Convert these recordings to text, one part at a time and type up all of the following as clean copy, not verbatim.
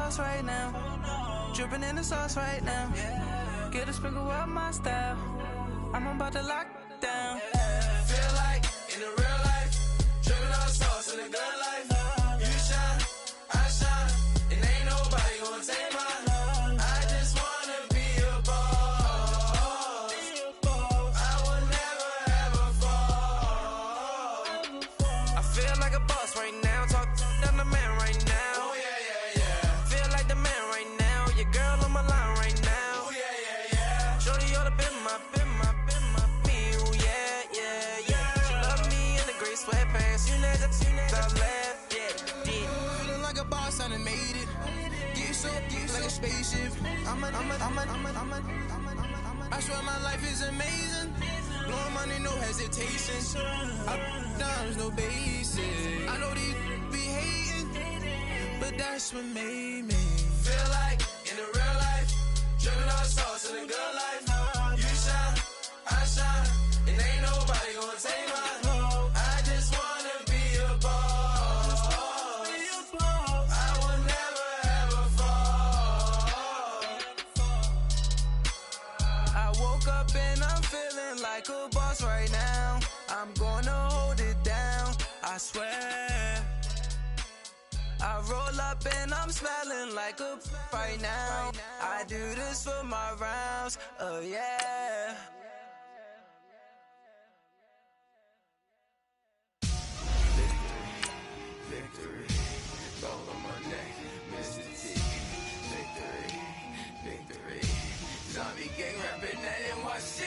boss right now. Dripping in the sauce right now. Get a sprinkle up my style. I'm about to lock down. Feel like in the real life, dripping on sauce in the good life. You shine, I shine, and ain't nobody gonna take mine. I just wanna be a boss. I will never ever fall. I feel like a boss right now. Talk to the man right now. Oh yeah, yeah, yeah. Feel like the man right now. Your girl on my line right now. Oh yeah, yeah, yeah. Shorty ought to be my me. Oh yeah, yeah, yeah. She love me in the gray sweatpants. You know that I left. Yeah. Feeling like a boss, I done made it. Get so like a spaceship. I swear my life is amazing. Blowing money, no hesitation. There's no basic. I know these be hating, but that's what made me feel like in the real life, dripping on sauce in the good life. You shine, I shine, and ain't nobody gonna take mine. I just wanna be a boss. I will never ever fall. I woke up and I'm feeling like a boss right now. I'm gonna hold it down, I swear. I roll up and I'm smelling like a right now. I do this for my rounds, oh yeah. Victory, gold on my neck, Mr. T. Victory, zombie gang rapping that NYC.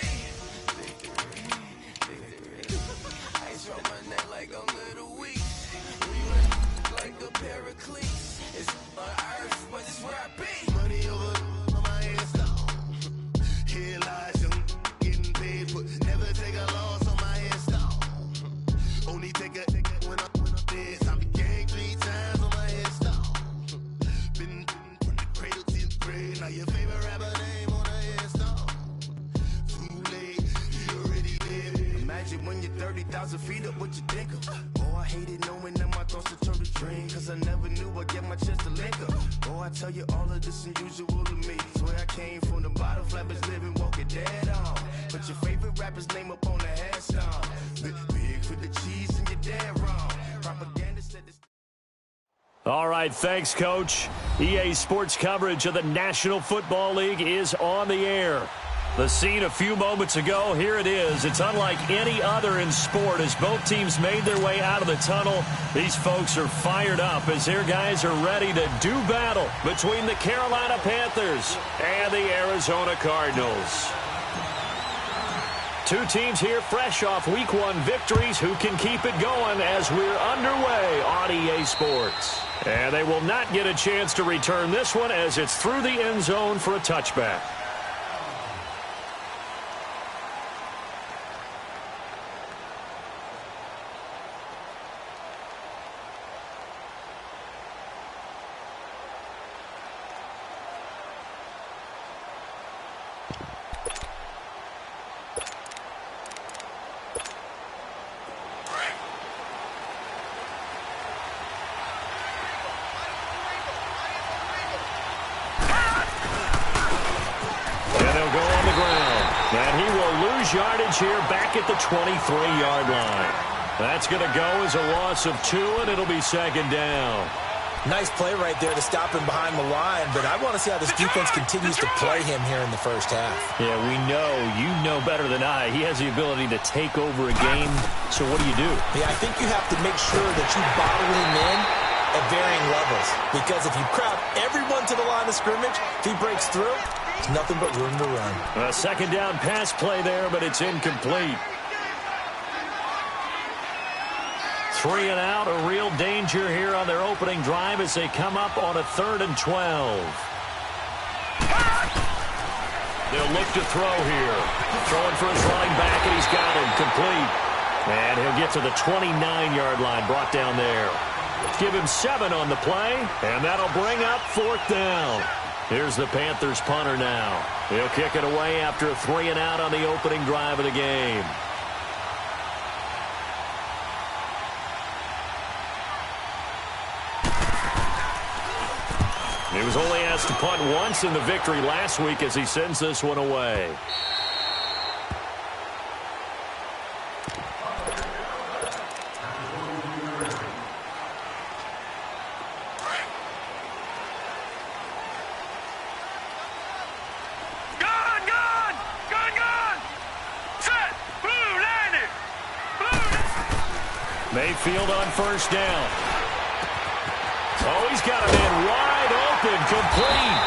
Victory, ice round my neck like I'm Little Weeks. We run like a paraclete. It's on earth, but it's where I be. Money over on my headstone. Here lies young, getting paid, but never take a loss on my headstone. Only take a when I'm dead. I be gang 3 times on my headstone. Been from the cradle to the grave. Now your favorite rapper name on the headstone. Too late, you already dead. Imagine when you're 30,000 feet up, what you think of? Oh, I hated knowing that my thoughts would turn to dream. Cause I never knew I'd get my chest to link up. Oh, I tell you all of this unusual to me. Swear I came from the bottom, flappers living, walking dead on. Put your favorite rapper's name up on the headstone. Big for the cheese and you're dead wrong. Propaganda said this. All right, thanks, Coach. EA Sports coverage of the National Football League is on the air. The scene a few moments ago, here it is. It's unlike any other in sport as both teams made their way out of the tunnel. These folks are fired up as their guys are ready to do battle between the Carolina Panthers and the Arizona Cardinals. Two teams here fresh off Week 1 victories. Who can keep it going as we're underway on EA Sports? And they will not get a chance to return this one as it's through the end zone for a touchback. Yardage here back at the 23-yard line. That's going to go as a loss of 2, and it'll be second down. Nice play right there to stop him behind the line, but I want to see how this defense continues to play him here in the first half. Yeah, we know. You know better than I. He has the ability to take over a game, so what do you do? Yeah, I think you have to make sure that you bottle him in at varying levels, because if you crowd everyone to the line of scrimmage, if he breaks through, it's nothing but room to run. A second down pass play there, but it's incomplete. 3 and out, a real danger here on their opening drive as they come up on a 3rd and 12. They'll look to throw here. Throwing for his running back, and he's got him complete. And he'll get to the 29-yard line, brought down there. Give him 7 on the play, and that'll bring up 4th down. Here's the Panthers punter now. He'll kick it away after a 3 and out on the opening drive of the game. He was only asked to punt once in the victory last week as he sends this one away. Mayfield on first down. Oh, he's got a man wide open, complete.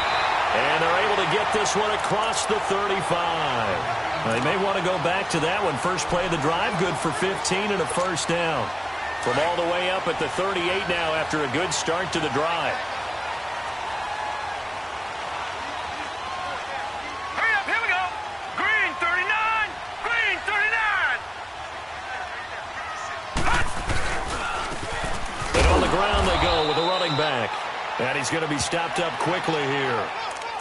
And they're able to get this one across the 35. They may want to go back to that one. First play of the drive, good for 15 and a first down. From all the way up at the 38 now after a good start to the drive. Ground they go with a running back. And he's going to be stopped up quickly here.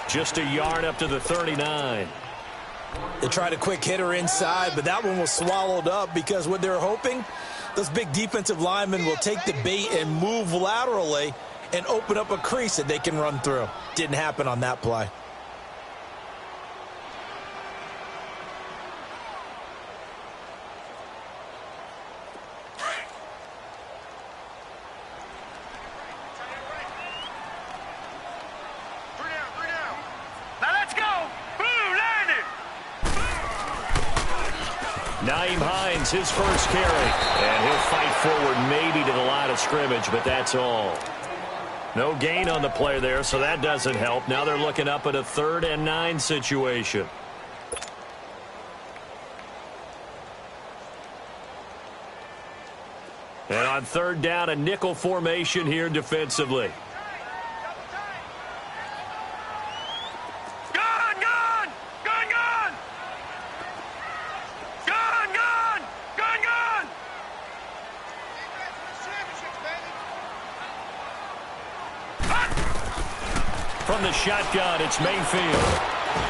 Just a yard up to the 39. They tried a quick hitter inside, but that one was swallowed up because what they're hoping, those big defensive linemen will take the bait and move laterally and open up a crease that they can run through. Didn't happen on that play. His first carry, and he'll fight forward maybe to the line of scrimmage, but that's all. No gain on the play there, so that doesn't help. Now they're looking up at a 3rd and 9 situation. And on 3rd down, a nickel formation here defensively. From the shotgun, it's Mayfield.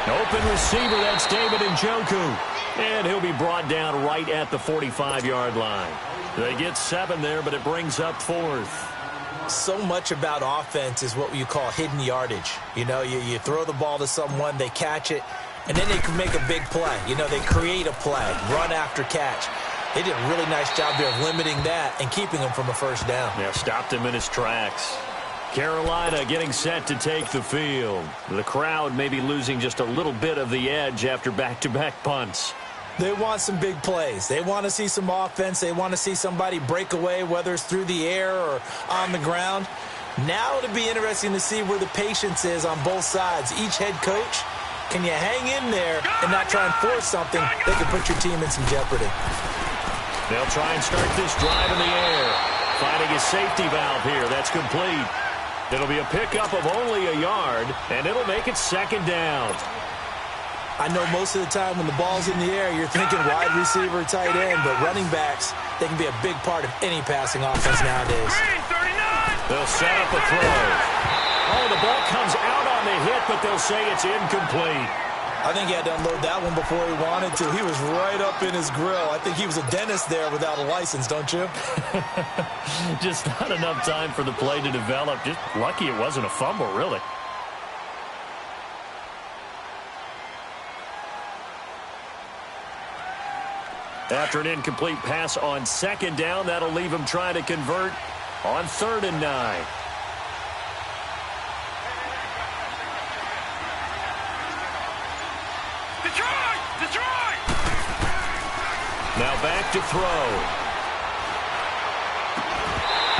Open receiver, that's David Njoku. And he'll be brought down right at the 45-yard line. They get 7 there, but it brings up 4th. So much about offense is what you call hidden yardage. You know, you throw the ball to someone, they catch it, and then they can make a big play. You know, they create a play, run after catch. They did a really nice job there of limiting that and keeping him from a first down. Yeah, stopped him in his tracks. Carolina getting set to take the field. The crowd may be losing just a little bit of the edge after back-to-back punts. They want some big plays. They want to see some offense. They want to see somebody break away, whether it's through the air or on the ground. Now it'll be interesting to see where the patience is on both sides. Each head coach, can you hang in there and not try and force something that could put your team in some jeopardy? They'll try and start this drive in the air. Finding a safety valve here. That's complete. It'll be a pickup of only a yard, and it'll make it 2nd down. I know most of the time when the ball's in the air, you're thinking wide receiver, tight end, but running backs, they can be a big part of any passing offense nowadays. They'll set up a throw. Oh, the ball comes out on the hit, but they'll say it's incomplete. I think he had to unload that one before he wanted to. He was right up in his grill. I think he was a dentist there without a license, don't you? Just not enough time for the play to develop. Just lucky it wasn't a fumble, really. After an incomplete pass on 2nd down, that'll leave him trying to convert on 3rd and 9. Now back to throw.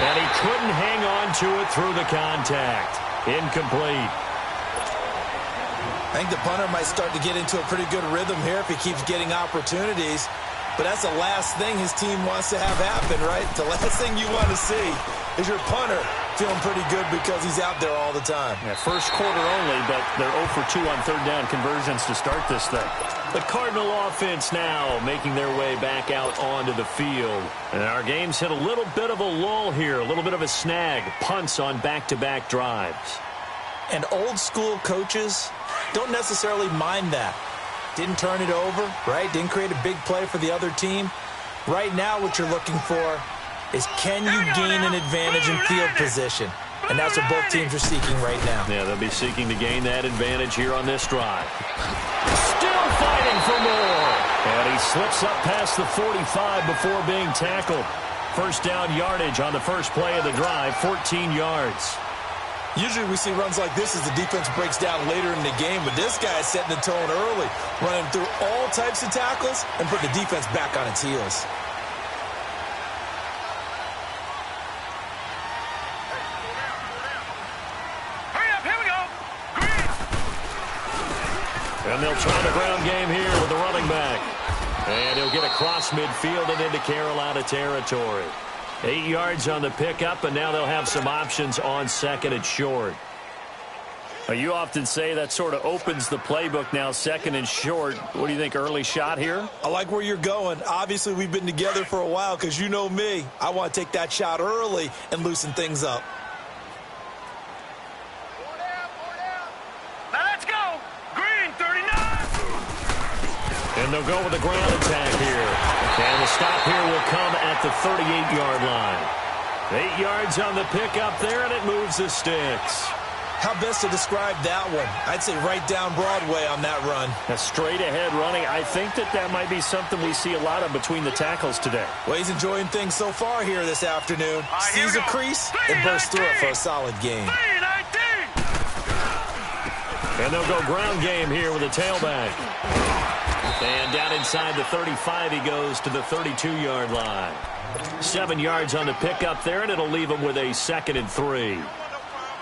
And he couldn't hang on to it through the contact. Incomplete. I think the punter might start to get into a pretty good rhythm here if he keeps getting opportunities. But that's the last thing his team wants to have happen, right? The last thing you want to see is your punter feeling pretty good because he's out there all the time. Yeah, first quarter only, but they're 0 for 2 on 3rd down conversions to start this thing. The Cardinal offense now making their way back out onto the field. And our game's hit a little bit of a lull here, a little bit of a snag. Punts on back-to-back drives. And old school coaches don't necessarily mind that. Didn't turn it over, right? Didn't create a big play for the other team. Right now what you're looking for is can you gain an advantage in field position? and that's what both teams are seeking right now. Yeah, they'll be seeking to gain that advantage here on this drive. Still fighting for more. And he slips up past the 45 before being tackled. First down yardage on the first play of the drive, 14 yards. Usually we see runs like this as the defense breaks down later in the game, but this guy is setting the tone early, running through all types of tackles and put the defense back on its heels. And they'll try the ground game here with the running back. And he'll get across midfield and into Carolina territory. 8 yards on the pickup, and now they'll have some options on second and short. You often say that sort of opens the playbook now, second and short. What do you think, early shot here? I like where you're going. Obviously, we've been together for a while because you know me. I want to take that shot early and loosen things up. And they'll go with the ground attack here. And the stop here will come at the 38-yard line. 8 yards on the pickup there, and it moves the sticks. How best to describe that one? I'd say right down Broadway on that run. A straight-ahead running. I think that might be something we see a lot of between the tackles today. Well, he's enjoying things so far here this afternoon. Sees a crease and bursts through it for a solid gain. And they'll go ground game here with a tailback. And down inside the 35, he goes to the 32-yard line. 7 yards on the pickup there, and it'll leave him with a 2nd and 3.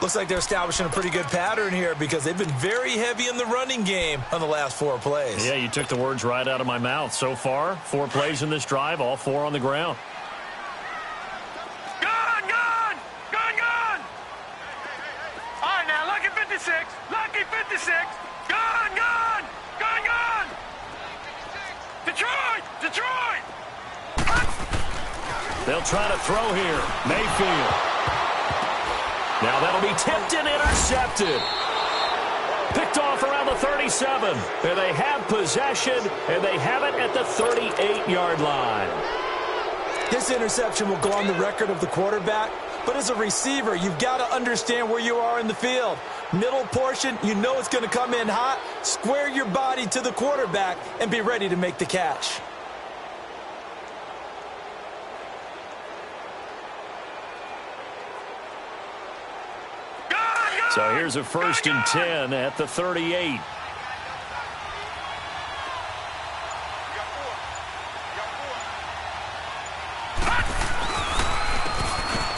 Looks like they're establishing a pretty good pattern here because they've been very heavy in the running game on the last 4 plays. Yeah, you took the words right out of my mouth. So far, 4 plays in this drive, all 4 on the ground. Gone! All right, now, lucky 56. Gone! Detroit! They'll try to throw here. Mayfield. Now that'll be tipped and intercepted. Picked off around the 37. And they have possession, and they have it at the 38-yard line. This interception will go on the record of the quarterback, but as a receiver, you've got to understand where you are in the field. Middle portion, you know it's going to come in hot. Square your body to the quarterback and be ready to make the catch. So here's a 1st and 10 at the 38.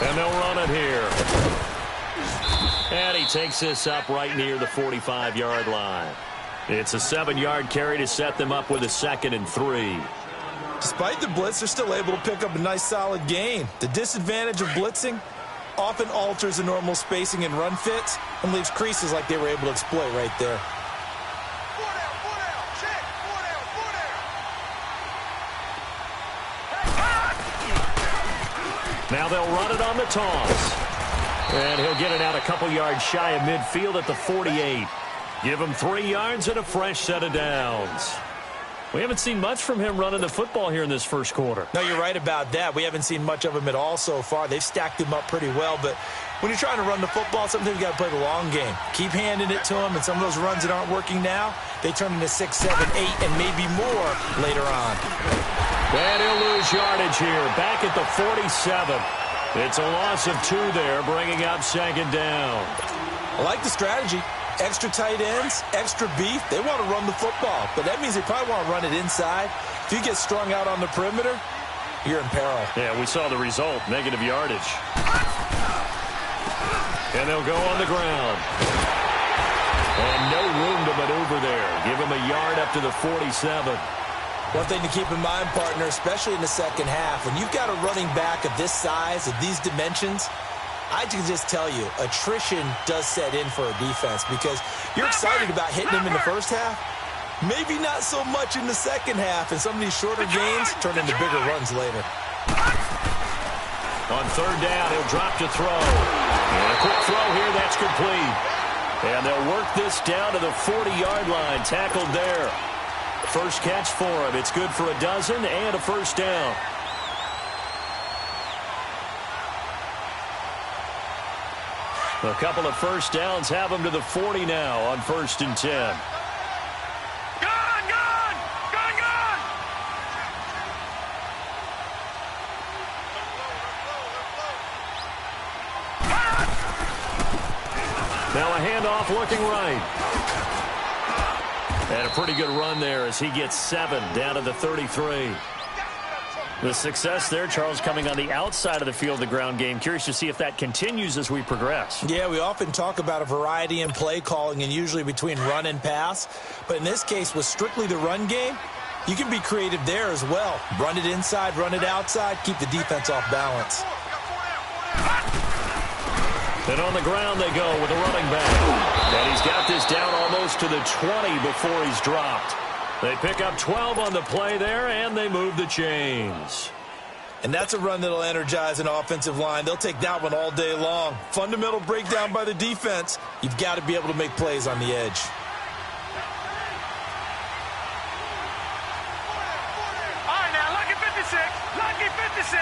And they'll run it here. And he takes this up right near the 45-yard line. It's a 7-yard carry to set them up with a 2nd and 3. Despite the blitz, they're still able to pick up a nice solid gain. The disadvantage of blitzing often alters the normal spacing and run fits and leaves creases like they were able to exploit right there. Now they'll run it on the toss. And he'll get it out a couple yards shy of midfield at the 48. Give him 3 yards and a fresh set of downs. We haven't seen much from him running the football here in this first quarter. No, you're right about that. We haven't seen much of him at all so far. They've stacked him up pretty well, but when you're trying to run the football, sometimes you got to play the long game. Keep handing it to him, and some of those runs that aren't working now, they turn into 6, 7, 8, and maybe more later on. And he'll lose yardage here, back at the 47. It's a loss of 2 there, bringing up 2nd down. I like the strategy. Extra tight ends, extra beef. They want to run the football, but that means they probably want to run it inside. If you get strung out on the perimeter, you're in peril. Yeah, we saw the result, negative yardage. And they'll go on the ground. And no room to maneuver there. Give him a yard up to the 47. One thing to keep in mind, partner, especially in the second half, when you've got a running back of this size, of these dimensions, I can just tell you, attrition does set in for a defense because you're excited about hitting him in the first half. Maybe not so much in the second half, and some of these shorter gains turn into bigger runs later. On 3rd down, he'll drop to throw. And a quick throw here, that's complete. And they'll work this down to the 40-yard line, tackled there. First catch for him. It's good for a dozen and a first down. A couple of first downs have them to the 40 now on 1st and 10. Gone! Now a handoff looking right. And a pretty good run there as he gets 7 down to the 33. The success there, Charles, coming on the outside of the field, the ground game. Curious to see if that continues as we progress. Yeah, we often talk about a variety in play calling and usually between run and pass. But in this case, with strictly the run game, you can be creative there as well. Run it inside, run it outside, keep the defense off balance. And on the ground they go with the running back. And he's got this down almost to the 20 before he's dropped. They pick up 12 on the play there, and they move the chains. And that's a run that'll energize an offensive line. They'll take that one all day long. Fundamental breakdown by the defense. You've got to be able to make plays on the edge. All right, now, lucky 56. Lucky 56.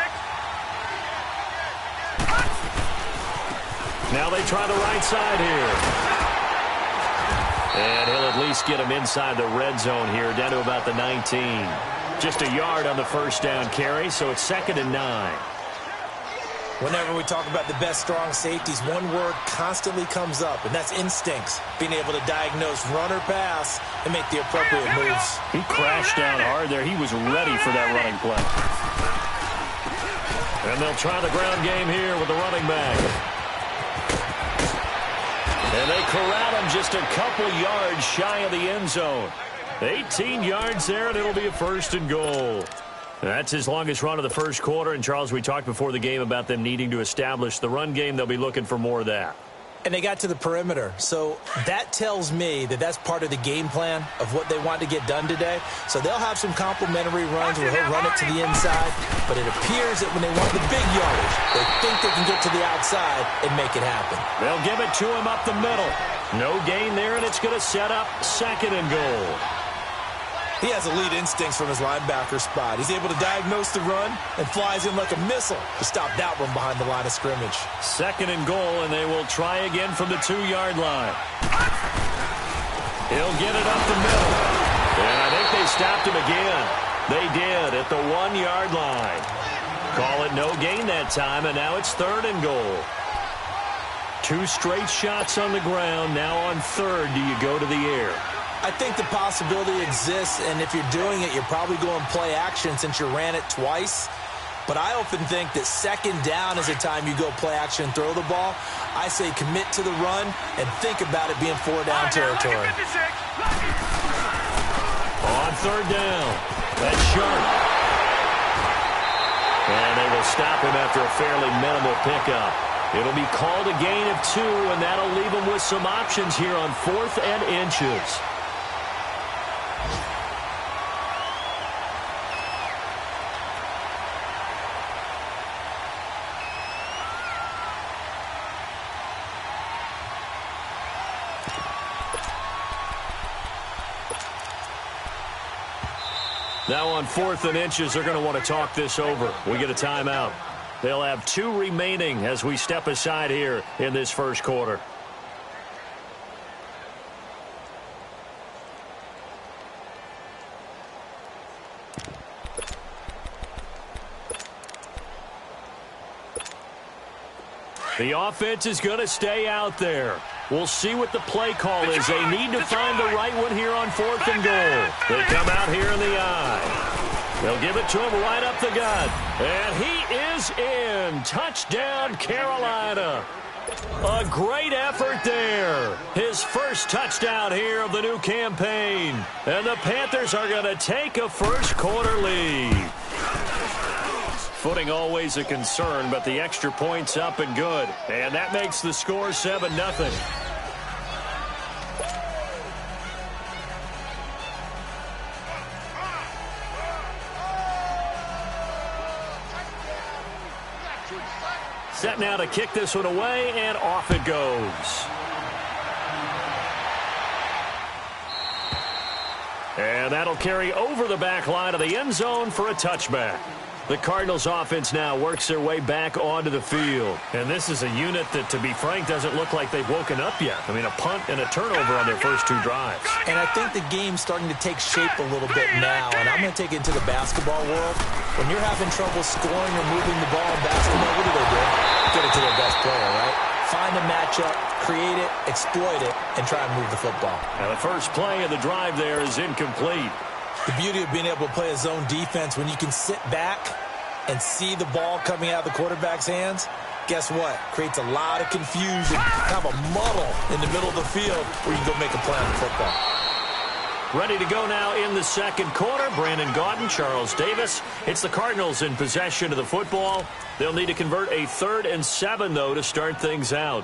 Now they try the right side here. And he'll at least get him inside the red zone here, down to about the 19. Just a yard on the first down carry, so it's 2nd and 9. Whenever we talk about the best strong safeties, one word constantly comes up, and that's instincts. Being able to diagnose run or pass and make the appropriate moves. He crashed down hard there. He was ready for that running play. And they'll try the ground game here with the running back. And they corral him just a couple yards shy of the end zone. 18 yards there, and it'll be a 1st and goal. That's his longest run of the first quarter. And, Charles, we talked before the game about them needing to establish the run game. They'll be looking for more of that. And they got to the perimeter. So that tells me that that's part of the game plan of what they want to get done today. So they'll have some complimentary runs where he'll run it to the inside. But it appears that when they want the big yardage, they think they can get to the outside and make it happen. They'll give it to him up the middle. No gain there, and it's going to set up 2nd and goal. He has elite instincts from his linebacker spot. He's able to diagnose the run and flies in like a missile to stop that one behind the line of scrimmage. 2nd and goal, and they will try again from the 2-yard line. He'll get it up the middle. And I think they stopped him again. They did at the 1-yard line. Call it no gain that time, and now it's 3rd and goal. 2 straight shots on the ground. Now on 3rd, do you go to the air? I think the possibility exists, and if you're doing it, you're probably going play action since you ran it twice. But I often think that 2nd down is the time you go play action and throw the ball. I say commit to the run and think about it being 4-down territory. On 3rd down, that's sharp. And they will stop him after a fairly minimal pickup. It'll be called a gain of 2, and that'll leave them with some options here on 4th and inches. Now on 4th and inches, they're going to want to talk this over. We get a timeout. They'll have 2 remaining as we step aside here in this first quarter. The offense is going to stay out there. We'll see what the play call is. They need to find the right one here on 4th and goal. They come out here in the eye. They'll give it to him right up the gut. And he is in. Touchdown, Carolina. A great effort there. His first touchdown here of the new campaign. And the Panthers are going to take a first quarter lead. Footing always a concern, but the extra point's up and good. And that makes the score 7-0. Set now to kick this one away, and off it goes. And that'll carry over the back line of the end zone for a touchback. The Cardinals offense now works their way back onto the field. And this is a unit that, to be frank, doesn't look like they've woken up yet. I mean, a punt and a turnover on their first 2 drives. And I think the game's starting to take shape a little bit now. And I'm going to take it into the basketball world. When you're having trouble scoring or moving the ball in basketball, what do? Get it to their best player, right? Find a matchup, create it, exploit it, and try and move the football. Now the first play of the drive there is incomplete. The beauty of being able to play a zone defense, when you can sit back and see the ball coming out of the quarterback's hands, guess what? Creates a lot of confusion, kind of a muddle in the middle of the field where you can go make a play on the football. Ready to go now in the second quarter. Brandon Gaudin, Charles Davis. It's the Cardinals in possession of the football. They'll need to convert a 3rd and 7, though, to start things out.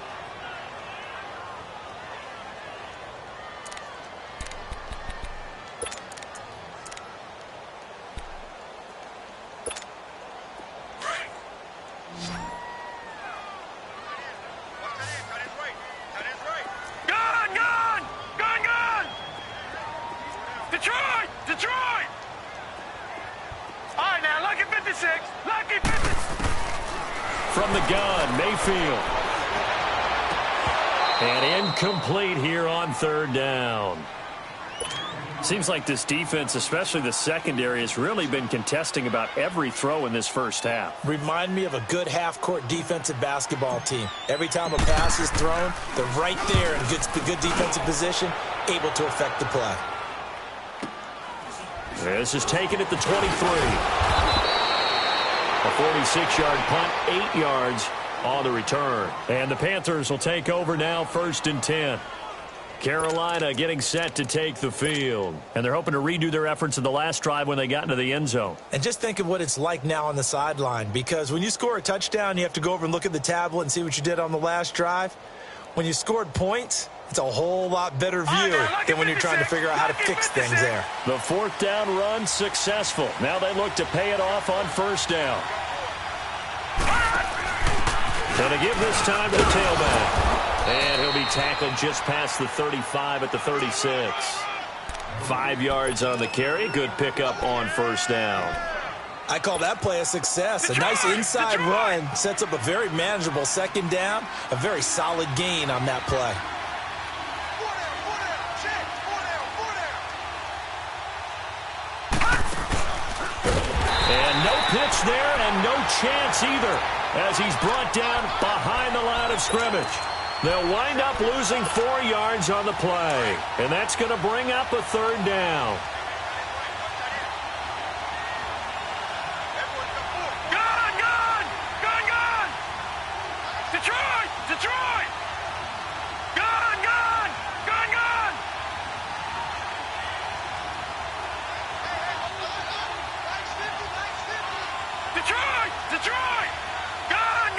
Detroit! All right, now, lucky 56. Lucky 56. From the gun, Mayfield. And incomplete here on 3rd down. Seems like this defense, especially the secondary, has really been contesting about every throw in this first half. Remind me of a good half-court defensive basketball team. Every time a pass is thrown, they're right there in good defensive position, able to affect the play. This is taken at the 23. A 46-yard punt, 8 yards on the return. And the Panthers will take over now, 1st and 10. Carolina getting set to take the field. And they're hoping to redo their efforts in the last drive when they got into the end zone. And just think of what it's like now on the sideline, because when you score a touchdown, you have to go over and look at the tablet and see what you did on the last drive. When you scored points, it's a whole lot better view than when you're trying to figure out how to fix things there. The 4th down run successful. Now they look to pay it off on 1st down. And to give this time to the tailback. And he'll be tackled just past the 35 at the 36. 5 yards on the carry. Good pickup on 1st down. I call that play a success. A nice inside run sets up a very manageable 2nd down. A very solid gain on that play. And no pitch there and no chance either as he's brought down behind the line of scrimmage. They'll wind up losing 4 yards on the play. And that's going to bring up a 3rd down. Detroit! Detroit! Gun! Detroit! Detroit! Gun!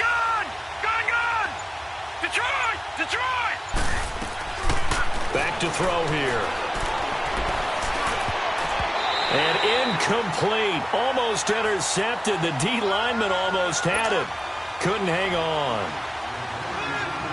Detroit! Back to throw here. And incomplete. Almost intercepted. The D lineman almost had it. Couldn't hang on.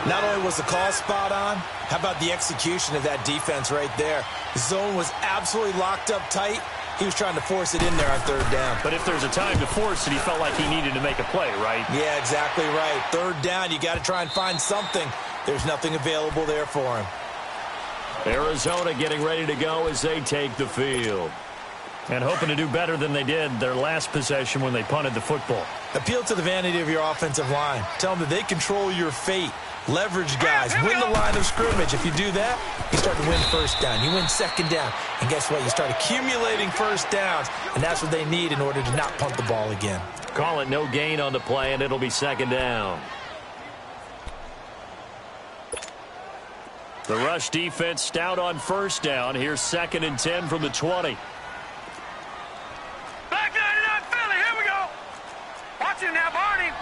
Not only was the call spot on, how about the execution of that defense right there? The zone was absolutely locked up tight. He was trying to force it in there on 3rd down. But if there's a time to force it, he felt like he needed to make a play, right? Yeah, exactly right. 3rd down, you got to try and find something. There's nothing available there for him. Arizona getting ready to go as they take the field. And hoping to do better than they did their last possession when they punted the football. Appeal to the vanity of your offensive line. Tell them that they control your fate. Leverage guys. Win the line of scrimmage. If you do that, you start to win 1st down. You win 2nd down. And guess what? You start accumulating 1st downs. And that's what they need in order to not punt the ball again. Call it no gain on the play, and it'll be 2nd down. The rush defense stout on 1st down. Here's 2nd and 10 from the 20. Back 99 Philly. Here we go. Watch him now, Barney.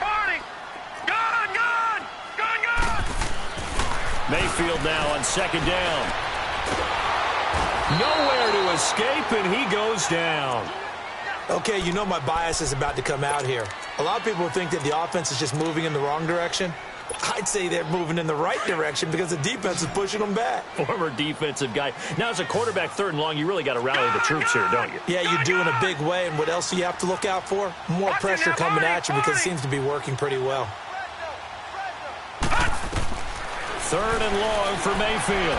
Gun! Mayfield now on 2nd down. Nowhere to escape, and he goes down. Okay, you know my bias is about to come out here. A lot of people think that the offense is just moving in the wrong direction. I'd say they're moving in the right direction because the defense is pushing them back. Former defensive guy. Now, as a quarterback, 3rd and long, you really got to rally the troops here, don't you? Yeah, you do in a big way. And what else do you have to look out for? More pressure coming at you because it seems to be working pretty well. 3rd and long for Mayfield.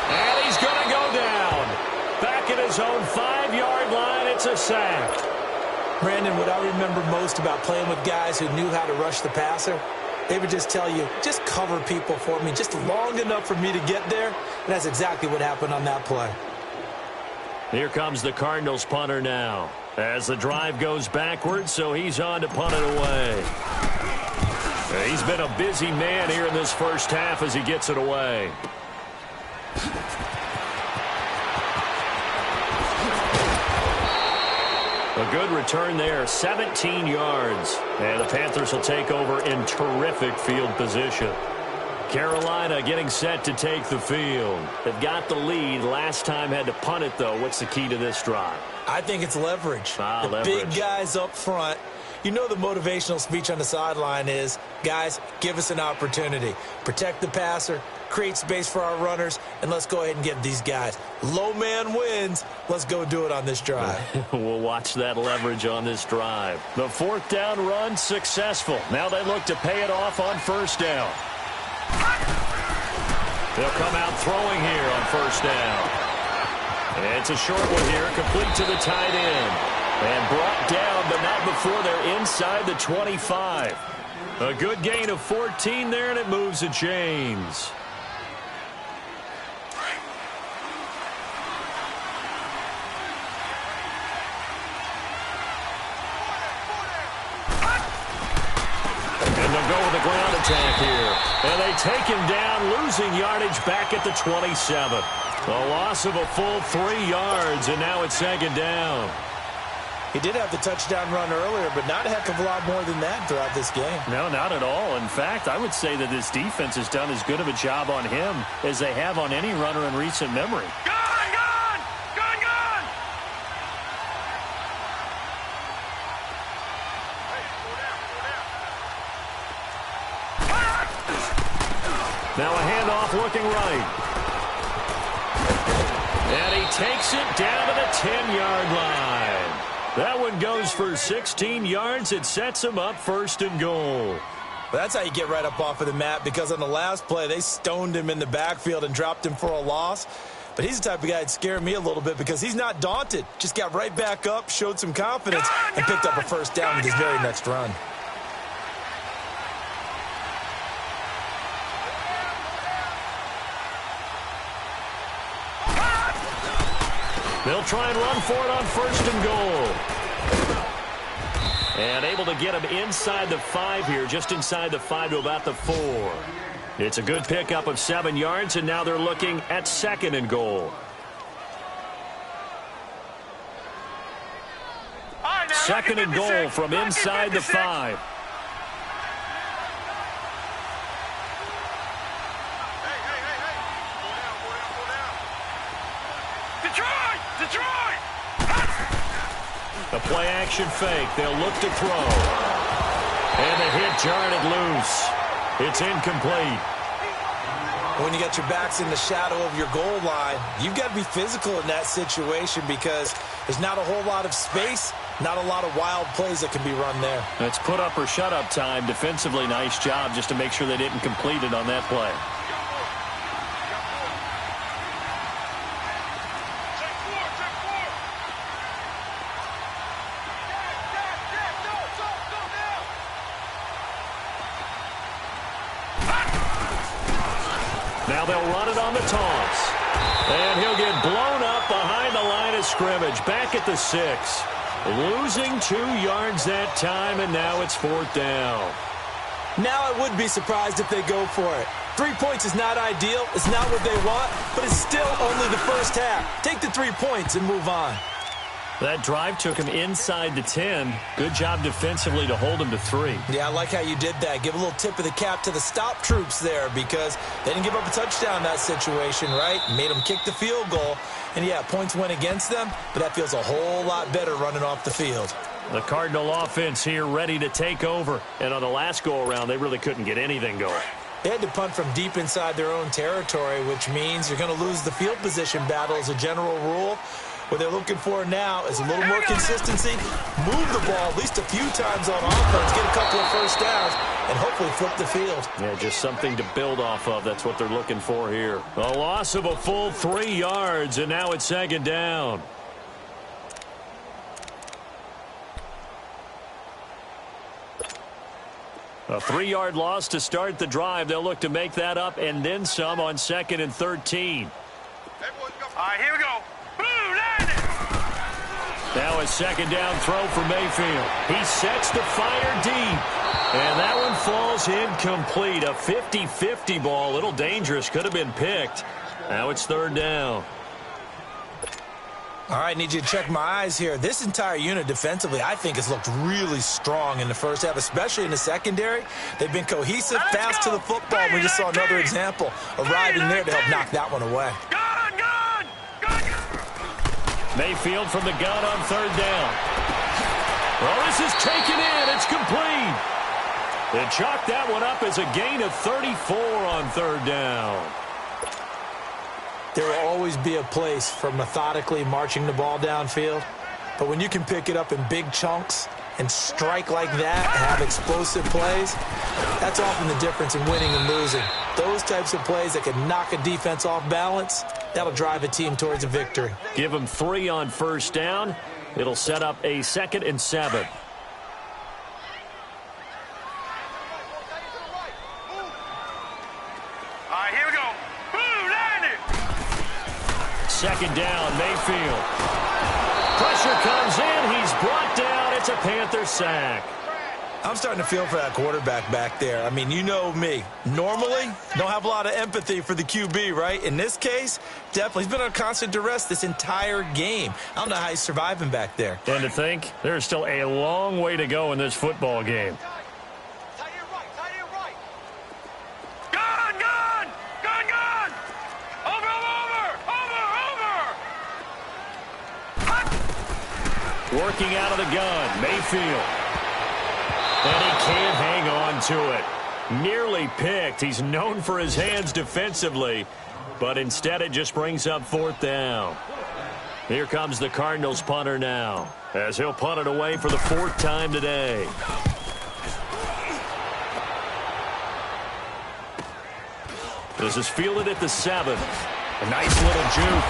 And he's going to go down. Back at his own 5-yard line, it's a sack. Brandon, what I remember most about playing with guys who knew how to rush the passer, they would just tell you, just cover people for me, just long enough for me to get there. And that's exactly what happened on that play. Here comes the Cardinals punter now. As the drive goes backwards, so he's on to punt it away. He's been a busy man here in this first half as he gets it away. A good return there, 17 yards. And the Panthers will take over in terrific field position. Carolina getting set to take the field. They've got the lead. Last time had to punt it, though. What's the key to this drive? I think it's leverage. Leverage. Big guys up front. You know the motivational speech on the sideline is, guys, give us an opportunity. Protect the passer, create space for our runners, and let's go ahead and give these guys. Low man wins. Let's go do it on this drive. We'll watch that leverage on this drive. The 4th down run successful. Now they look to pay it off on 1st down. They'll come out throwing here on 1st down. It's a short one here, complete to the tight end. And brought down, but not before they're inside the 25. A good gain of 14 there, and it moves the chains. And they'll go with the ground attack here. And they take him down, losing yardage back at the 27. A loss of a full 3 yards, and now it's 2nd down. He did have the touchdown run earlier, but not a heck of a lot more than that throughout this game. No, not at all. In fact, I would say that this defense has done as good of a job on him as they have on any runner in recent memory. Gone, gone! Gone, gone! Now a handoff looking right. And he takes it down to the 10-yard line. That one goes for 16 yards. It sets him up 1st and goal. Well, that's how you get right up off of the mat, because on the last play, they stoned him in the backfield and dropped him for a loss. But he's the type of guy that scared me a little bit because he's not daunted. Just got right back up, showed some confidence, and picked up a 1st down with his very next run. They'll try and run for it on 1st and goal. And able to get him inside the 5 here, just inside the 5 to about the 4. It's a good pickup of 7 yards, and now they're looking at 2nd and goal. Right, now, 2nd and goal from inside the 5. Detroit! A play-action fake. They'll look to throw. And the hit jarred it loose. It's incomplete. When you got your backs in the shadow of your goal line, you've got to be physical in that situation because there's not a whole lot of space, not a lot of wild plays that can be run there. It's put up or shut up time. Defensively, nice job just to make sure they didn't complete it on that play. Now they'll run it on the toss. And he'll get blown up behind the line of scrimmage. Back at the 6. Losing 2 yards that time, and now it's 4th down. Now I would be surprised if they go for it. 3 points is not ideal. It's not what they want, but it's still only the first half. Take the 3 points and move on. That drive took him inside the 10. Good job defensively to hold him to 3. Yeah, I like how you did that. Give a little tip of the cap to the stop troops there because they didn't give up a touchdown in that situation, right? Made them kick the field goal. And, yeah, points went against them, but that feels a whole lot better running off the field. The Cardinal offense here ready to take over. And on the last go-around, they really couldn't get anything going. They had to punt from deep inside their own territory, which means you're going to lose the field position battle as a general rule. What they're looking for now is a little more consistency, move the ball at least a few times on offense, get a couple of first downs, and hopefully flip the field. Yeah, just something to build off of. That's what they're looking for here. A loss of a full 3 yards, and now it's second down. A 3-yard loss to start the drive. They'll look to make that up and then some on 2nd and 13. All right, here we go. Boom, landed. Now a second down throw for Mayfield. He sets the fire deep. And that one falls incomplete. A 50-50 ball. A little dangerous. Could have been picked. Now it's 3rd down. All right, need you to check my eyes here. This entire unit defensively, I think, has looked really strong in the first half, especially in the secondary. They've been cohesive, fast to the football. We just saw another example arriving there to help knock that one away. Gun. Mayfield from the gun on 3rd down. Well, this is taken in. It's complete. They chalk that one up as a gain of 34 on 3rd down. There will always be a place for methodically marching the ball downfield. But when you can pick it up in big chunks and strike like that and have explosive plays, that's often the difference in winning and losing. Those types of plays that can knock a defense off balance, that'll drive a team towards a victory. Give them 3 on 1st down. It'll set up a 2nd and 7. All right, here we go. Boom, landed. 2nd down, Mayfield. Pressure comes in. He's brought down. It's a Panther sack. I'm starting to feel for that quarterback back there. I mean, you know me. Normally, don't have a lot of empathy for the QB, right? In this case, definitely. He's been under constant duress this entire game. I don't know how he's surviving back there. And to think, there's still a long way to go in this football game. Working out of the gun, Mayfield. And he can't hang on to it. Nearly picked. He's known for his hands defensively, but instead it just brings up 4th down. Here comes the Cardinals punter now, as he'll punt it away for the 4th time today. This is fielded at the 7th. A nice little juke.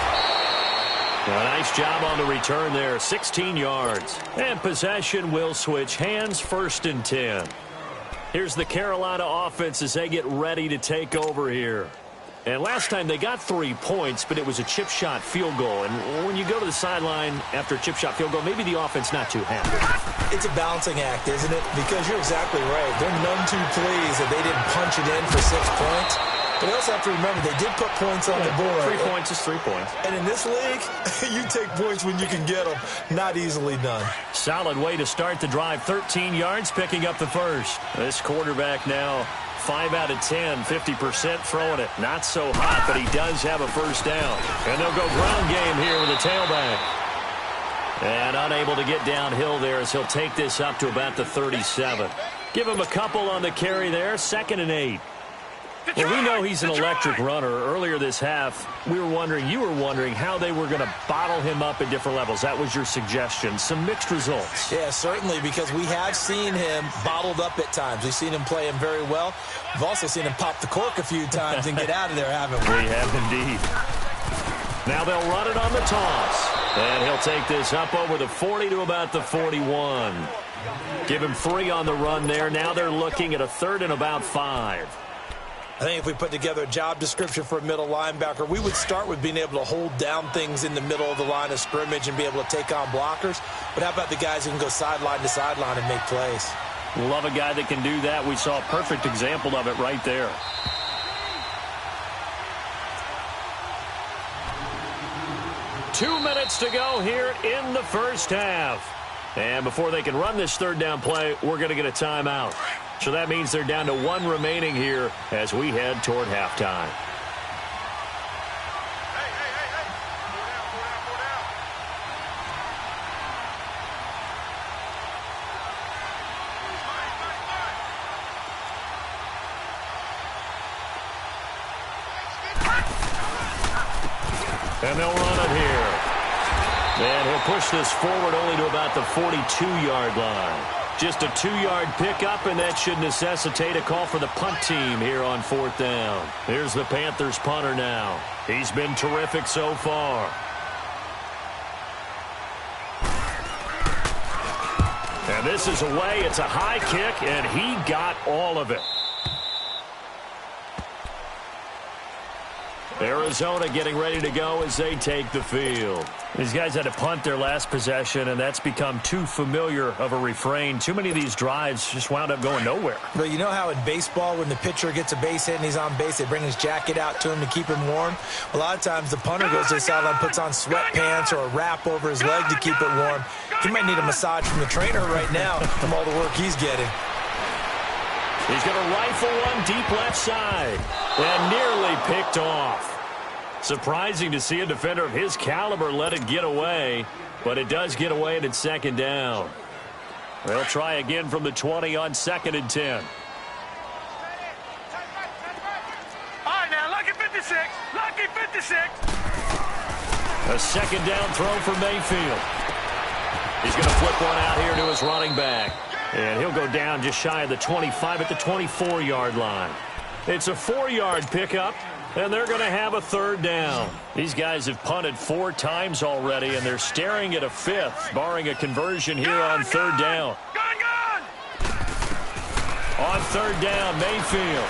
A nice job on the return there, 16 yards. And possession will switch hands, 1st and 10. Here's the Carolina offense as they get ready to take over here. And last time they got 3 points, but it was a chip shot field goal. And when you go to the sideline after a chip shot field goal, maybe the offense not too happy. It's a balancing act, isn't it? Because you're exactly right. They're none too pleased that they didn't punch it in for 6 points. But you also have to remember, they did put points on the board. 3 points is 3 points. And in this league, you take points when you can get them. Not easily done. Solid way to start the drive. 13 yards, picking up the first. This quarterback now 5 out of 10, 50% throwing it. Not so hot, but he does have a 1st down. And they'll go ground game here with a tailback. And unable to get downhill there as he'll take this up to about the 37. Give him a couple on the carry there. 2nd and 8. Well, we know he's an electric runner. Earlier this half, you were wondering how they were going to bottle him up at different levels. That was your suggestion. Some mixed results. Yeah, certainly, because we have seen him bottled up at times. We've seen him play him very well. We've also seen him pop the cork a few times and get out of there, haven't we? We have indeed. Now they'll run it on the toss. And he'll take this up over the 40 to about the 41. Give him 3 on the run there. Now they're looking at a 3rd and about 5. I think if we put together a job description for a middle linebacker, we would start with being able to hold down things in the middle of the line of scrimmage and be able to take on blockers. But how about the guys who can go sideline to sideline and make plays? Love a guy that can do that. We saw a perfect example of it right there. Two minutes to go here in the first half. And before they can run this 3rd down play, we're going to get a timeout. So that means they're down to 1 remaining here as we head toward halftime. And they'll run it here. And he'll push this forward only to about the 42-yard line. Just a 2-yard pickup, and that should necessitate a call for the punt team here on 4th down. Here's the Panthers punter now. He's been terrific so far. And this is away. It's a high kick, and he got all of it. Arizona getting ready to go as they take the field. These guys had to punt their last possession, and that's become too familiar of a refrain. Too many of these drives just wound up going nowhere. But you know how in baseball, when the pitcher gets a base hit and he's on base, they bring his jacket out to him to keep him warm? A lot of times the punter goes to the sideline, puts on sweatpants or a wrap over his leg to keep it warm. He might need a massage from the trainer right now from all the work he's getting. He's going to rifle one deep left side and nearly picked off. Surprising to see a defender of his caliber let it get away, but it does get away and it's 2nd down. They'll try again from the 20 on 2nd and 10. All right, now, lucky 56. Lucky 56. A 2nd down throw for Mayfield. He's going to flip one out here to his running back. And he'll go down just shy of the 25 at the 24-yard line. It's a 4-yard pickup, and they're going to have a 3rd down. These guys have punted 4 times already, and they're staring at a 5th, barring a conversion here on 3rd down. Gone! On 3rd down, Mayfield.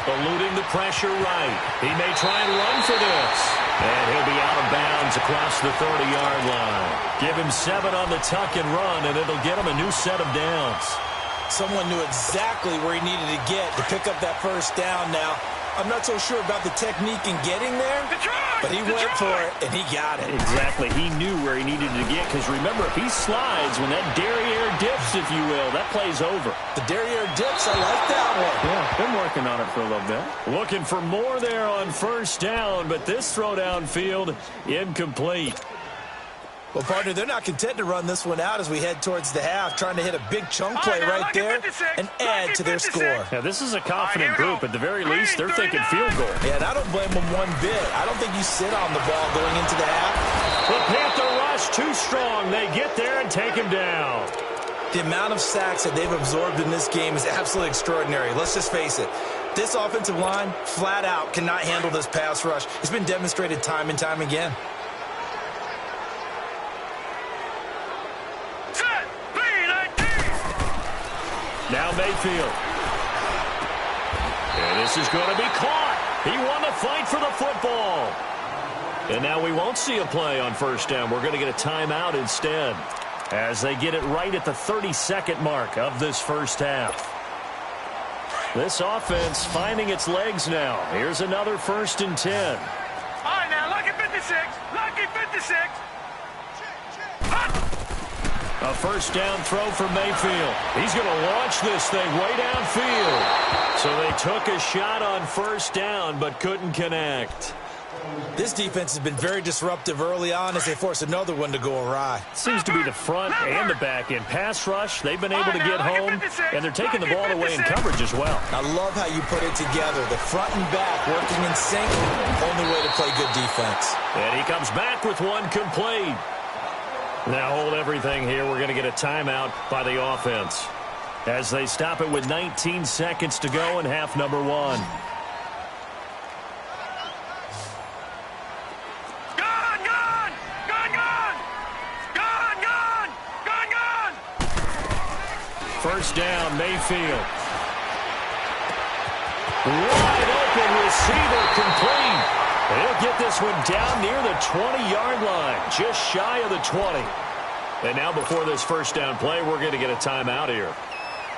Eluding the pressure right. He may try and run for this. And he'll be out of bounds across the 30-yard line. Give him 7 on the tuck and run, and it'll get him a new set of downs. Someone knew exactly where he needed to get to pick up that 1st down now. I'm not so sure about the technique in getting there, but he went for it, and he got it. Exactly. He knew where he needed to get, because remember, if he slides, when that derriere dips, if you will, that play's over. The derriere dips, I like that one. Yeah, been working on it for a little bit. Looking for more there on 1st down, but this throw downfield, incomplete. Well, partner, they're not content to run this one out as we head towards the half, trying to hit a big chunk play right there and add to their score. Yeah, this is a confident group. At the very least, they're thinking field goal. Yeah, and I don't blame them one bit. I don't think you sit on the ball going into the half. The Panther rush too strong. They get there and take him down. The amount of sacks that they've absorbed in this game is absolutely extraordinary. Let's just face it. This offensive line, flat out, cannot handle this pass rush. It's been demonstrated time and time again. Now Mayfield. And this is going to be caught. He won the fight for the football. And now we won't see a play on 1st down. We're going to get a timeout instead, as they get it right at the 32nd mark of this 1st half. This offense finding its legs now. Here's another 1st and 10. All right, now, lucky 56. Lucky 56. A 1st down throw for Mayfield. He's going to launch this thing way downfield. So they took a shot on 1st down, but couldn't connect. This defense has been very disruptive early on as they force another one to go awry. Seems to be the front and the back end. Pass rush, they've been able to get home, and they're taking the ball away in coverage as well. I love how you put it together. The front and back working in sync, only way to play good defense. And he comes back with one complete. Now hold everything here. We're going to get a timeout by the offense as they stop it with 19 seconds to go in half number 1. Gone! Gone! Gone! Gone! Gone! Gone! Gone! Gone! 1st down, Mayfield. Wide open receiver complete. He'll get this one down near the 20-yard line, just shy of the 20. And now before this 1st down play, we're going to get a timeout here,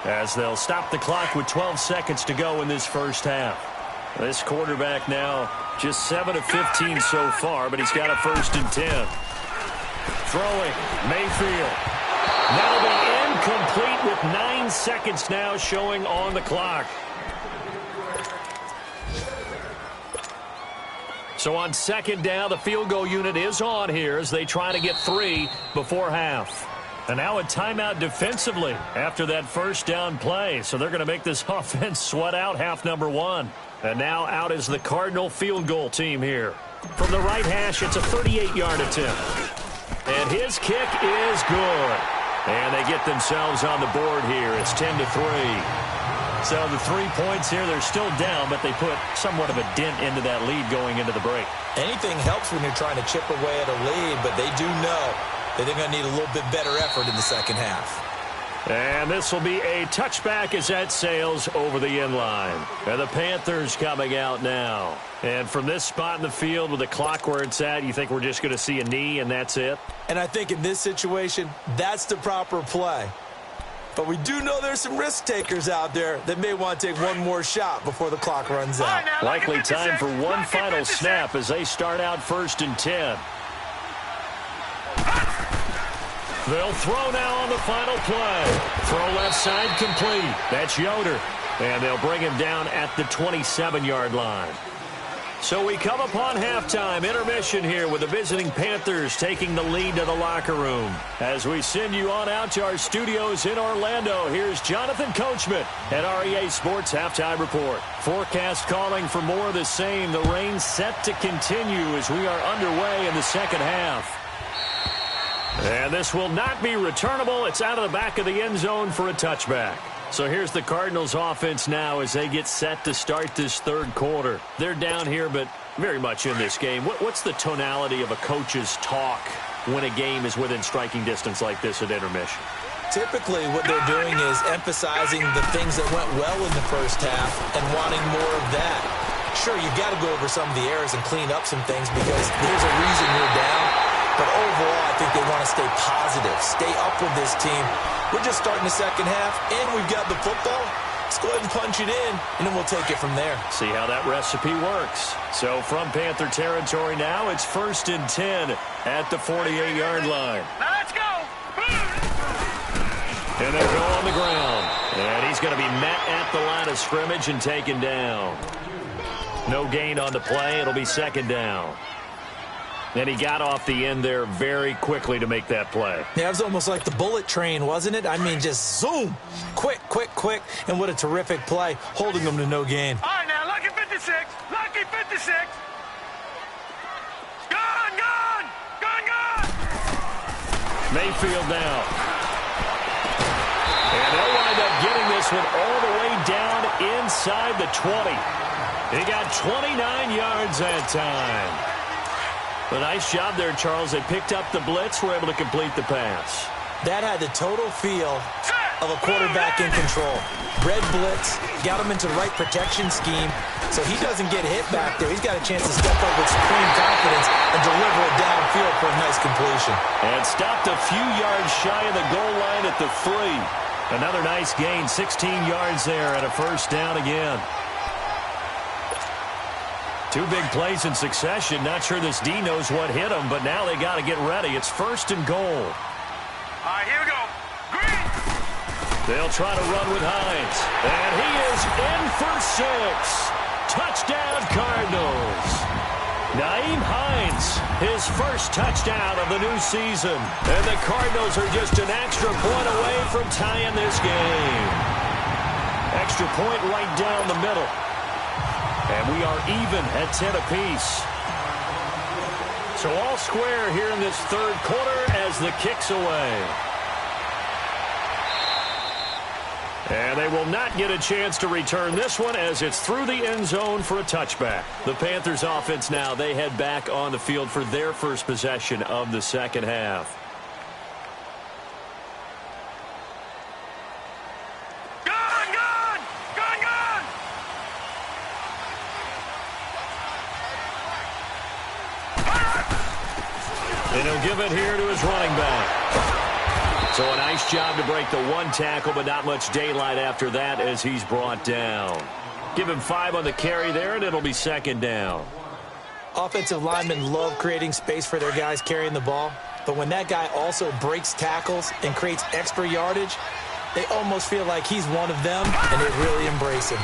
as they'll stop the clock with 12 seconds to go in this 1st half. This quarterback now just 7 of 15 so far, but he's got a 1st and 10. Throwing, Mayfield. That'll be incomplete with 9 seconds now showing on the clock. So on 2nd down, the field goal unit is on here as they try to get 3 before half. And now a timeout defensively after that 1st down play. So they're going to make this offense sweat out half number 1. And now out is the Cardinal field goal team here. From the right hash, it's a 38-yard attempt. And his kick is good. And they get themselves on the board here. It's 10-3. So the 3 points here, they're still down, but they put somewhat of a dent into that lead going into the break. Anything helps when you're trying to chip away at a lead, but they do know that they're going to need a little bit better effort in the second half. And this will be a touchback as that sails over the end line. And the Panthers coming out now. And from this spot in the field with the clock where it's at, you think we're just going to see a knee and that's it? And I think in this situation, that's the proper play. But we do know there's some risk takers out there that may want to take one more shot before the clock runs out. Likely time for one final snap as they start out 1st and 10. They'll throw now on the final play. Throw left side complete. That's Yoder. And they'll bring him down at the 27-yard line. So we come upon halftime, intermission here with the visiting Panthers taking the lead to the locker room. As we send you on out to our studios in Orlando, here's Jonathan Coachman at REA Sports Halftime Report. Forecast calling for more of the same. The rain set to continue as we are underway in the second half. And this will not be returnable. It's out of the back of the end zone for a touchback. So here's the Cardinals offense now as they get set to start this third quarter. They're down here, but very much in this game. What's the tonality of a coach's talk when a game is within striking distance like this at intermission? Typically, what they're doing is emphasizing the things that went well in the first half and wanting more of that. Sure, you've got to go over some of the errors and clean up some things because there's a reason you're down. But overall, I think they want to stay positive, stay up with this team. We're just starting the second half, and we've got the football. Let's go ahead and punch it in, and then we'll take it from there. See how that recipe works. So from Panther territory now, it's 1st and 10 at the 48-yard line. Now let's go. And they'll go on the ground. And he's going to be met at the line of scrimmage and taken down. No gain on the play. It'll be 2nd down. And he got off the end there very quickly to make that play. Yeah, it was almost like the bullet train, wasn't it? I mean, just zoom. Quick, quick, quick. And what a terrific play, holding them to no gain. All right, now, lucky 56. Lucky 56. Gone, gone. Gone, gone. Mayfield now. And they'll wind up getting this one all the way down inside the 20. He got 29 yards that time. A nice job there, Charles. They picked up the blitz, were able to complete the pass. That had the total feel of a quarterback in control. Red blitz, got him into the right protection scheme, so he doesn't get hit back there. He's got a chance to step up with supreme confidence and deliver it downfield for a nice completion. And stopped a few yards shy of the goal line at the 3. Another nice gain, 16 yards there and a 1st down again. 2 big plays in succession. Not sure this D knows what hit him, but now they got to get ready. It's 1st and goal. All right, here we go. Green. They'll try to run with Hines. And he is in for 6. Touchdown, Cardinals. Nyheim Hines, his first touchdown of the new season. And the Cardinals are just an extra point away from tying this game. Extra point right down the middle. And we are even at 10 apiece. So all square here in this third quarter as the kick's away. And they will not get a chance to return this one as it's through the end zone for a touchback. The Panthers offense now, they head back on the field for their first possession of the second half. And he'll give it here to his running back. So a nice job to break the 1 tackle, but not much daylight after that as he's brought down. Give him 5 on the carry there, and it'll be 2nd down. Offensive linemen love creating space for their guys carrying the ball, but when that guy also breaks tackles and creates extra yardage, they almost feel like he's one of them, and they really embrace him.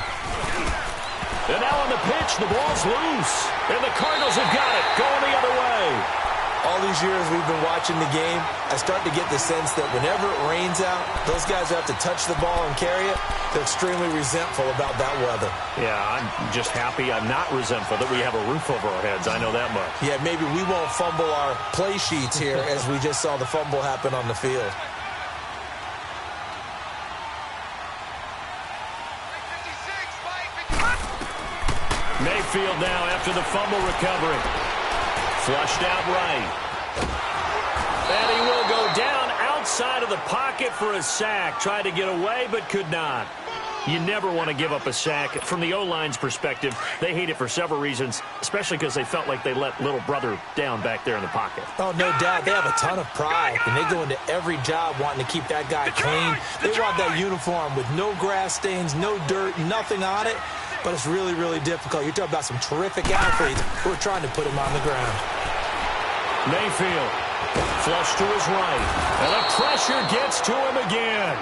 And now on the pitch, the ball's loose, and the Cardinals have got it, going the other way. All these years we've been watching the game, I start to get the sense that whenever it rains out, those guys who have to touch the ball and carry it, they're extremely resentful about that weather. Yeah, I'm just happy I'm not resentful that we have a roof over our heads. I know that much. Yeah, maybe we won't fumble our play sheets here as we just saw the fumble happen on the field. Mayfield now after the fumble recovery. Flushed out right. And he will go down outside of the pocket for a sack. Tried to get away, but could not. You never want to give up a sack. From the O-line's perspective, they hate it for several reasons, especially because they felt like they let little brother down back there in the pocket. Oh, no doubt. They have a ton of pride, and they go into every job wanting to keep that guy clean. They want that uniform with no grass stains, no dirt, nothing on it. But it's really, really difficult. You're talking about some terrific athletes who are trying to put him on the ground. Mayfield, flush to his right, and the pressure gets to him again.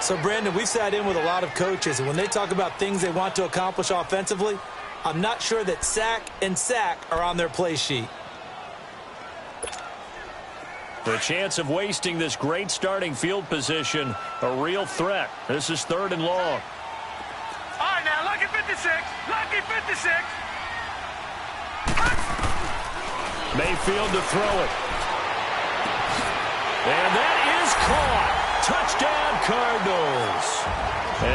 So, Brandon, we've sat in with a lot of coaches, and when they talk about things they want to accomplish offensively, I'm not sure that sack and sack are on their play sheet. The chance of wasting this great starting field position, a real threat. This is 3rd and long. All right, now, lucky 56. Lucky 56. Mayfield to throw it. And that is caught. Touchdown, Cardinals.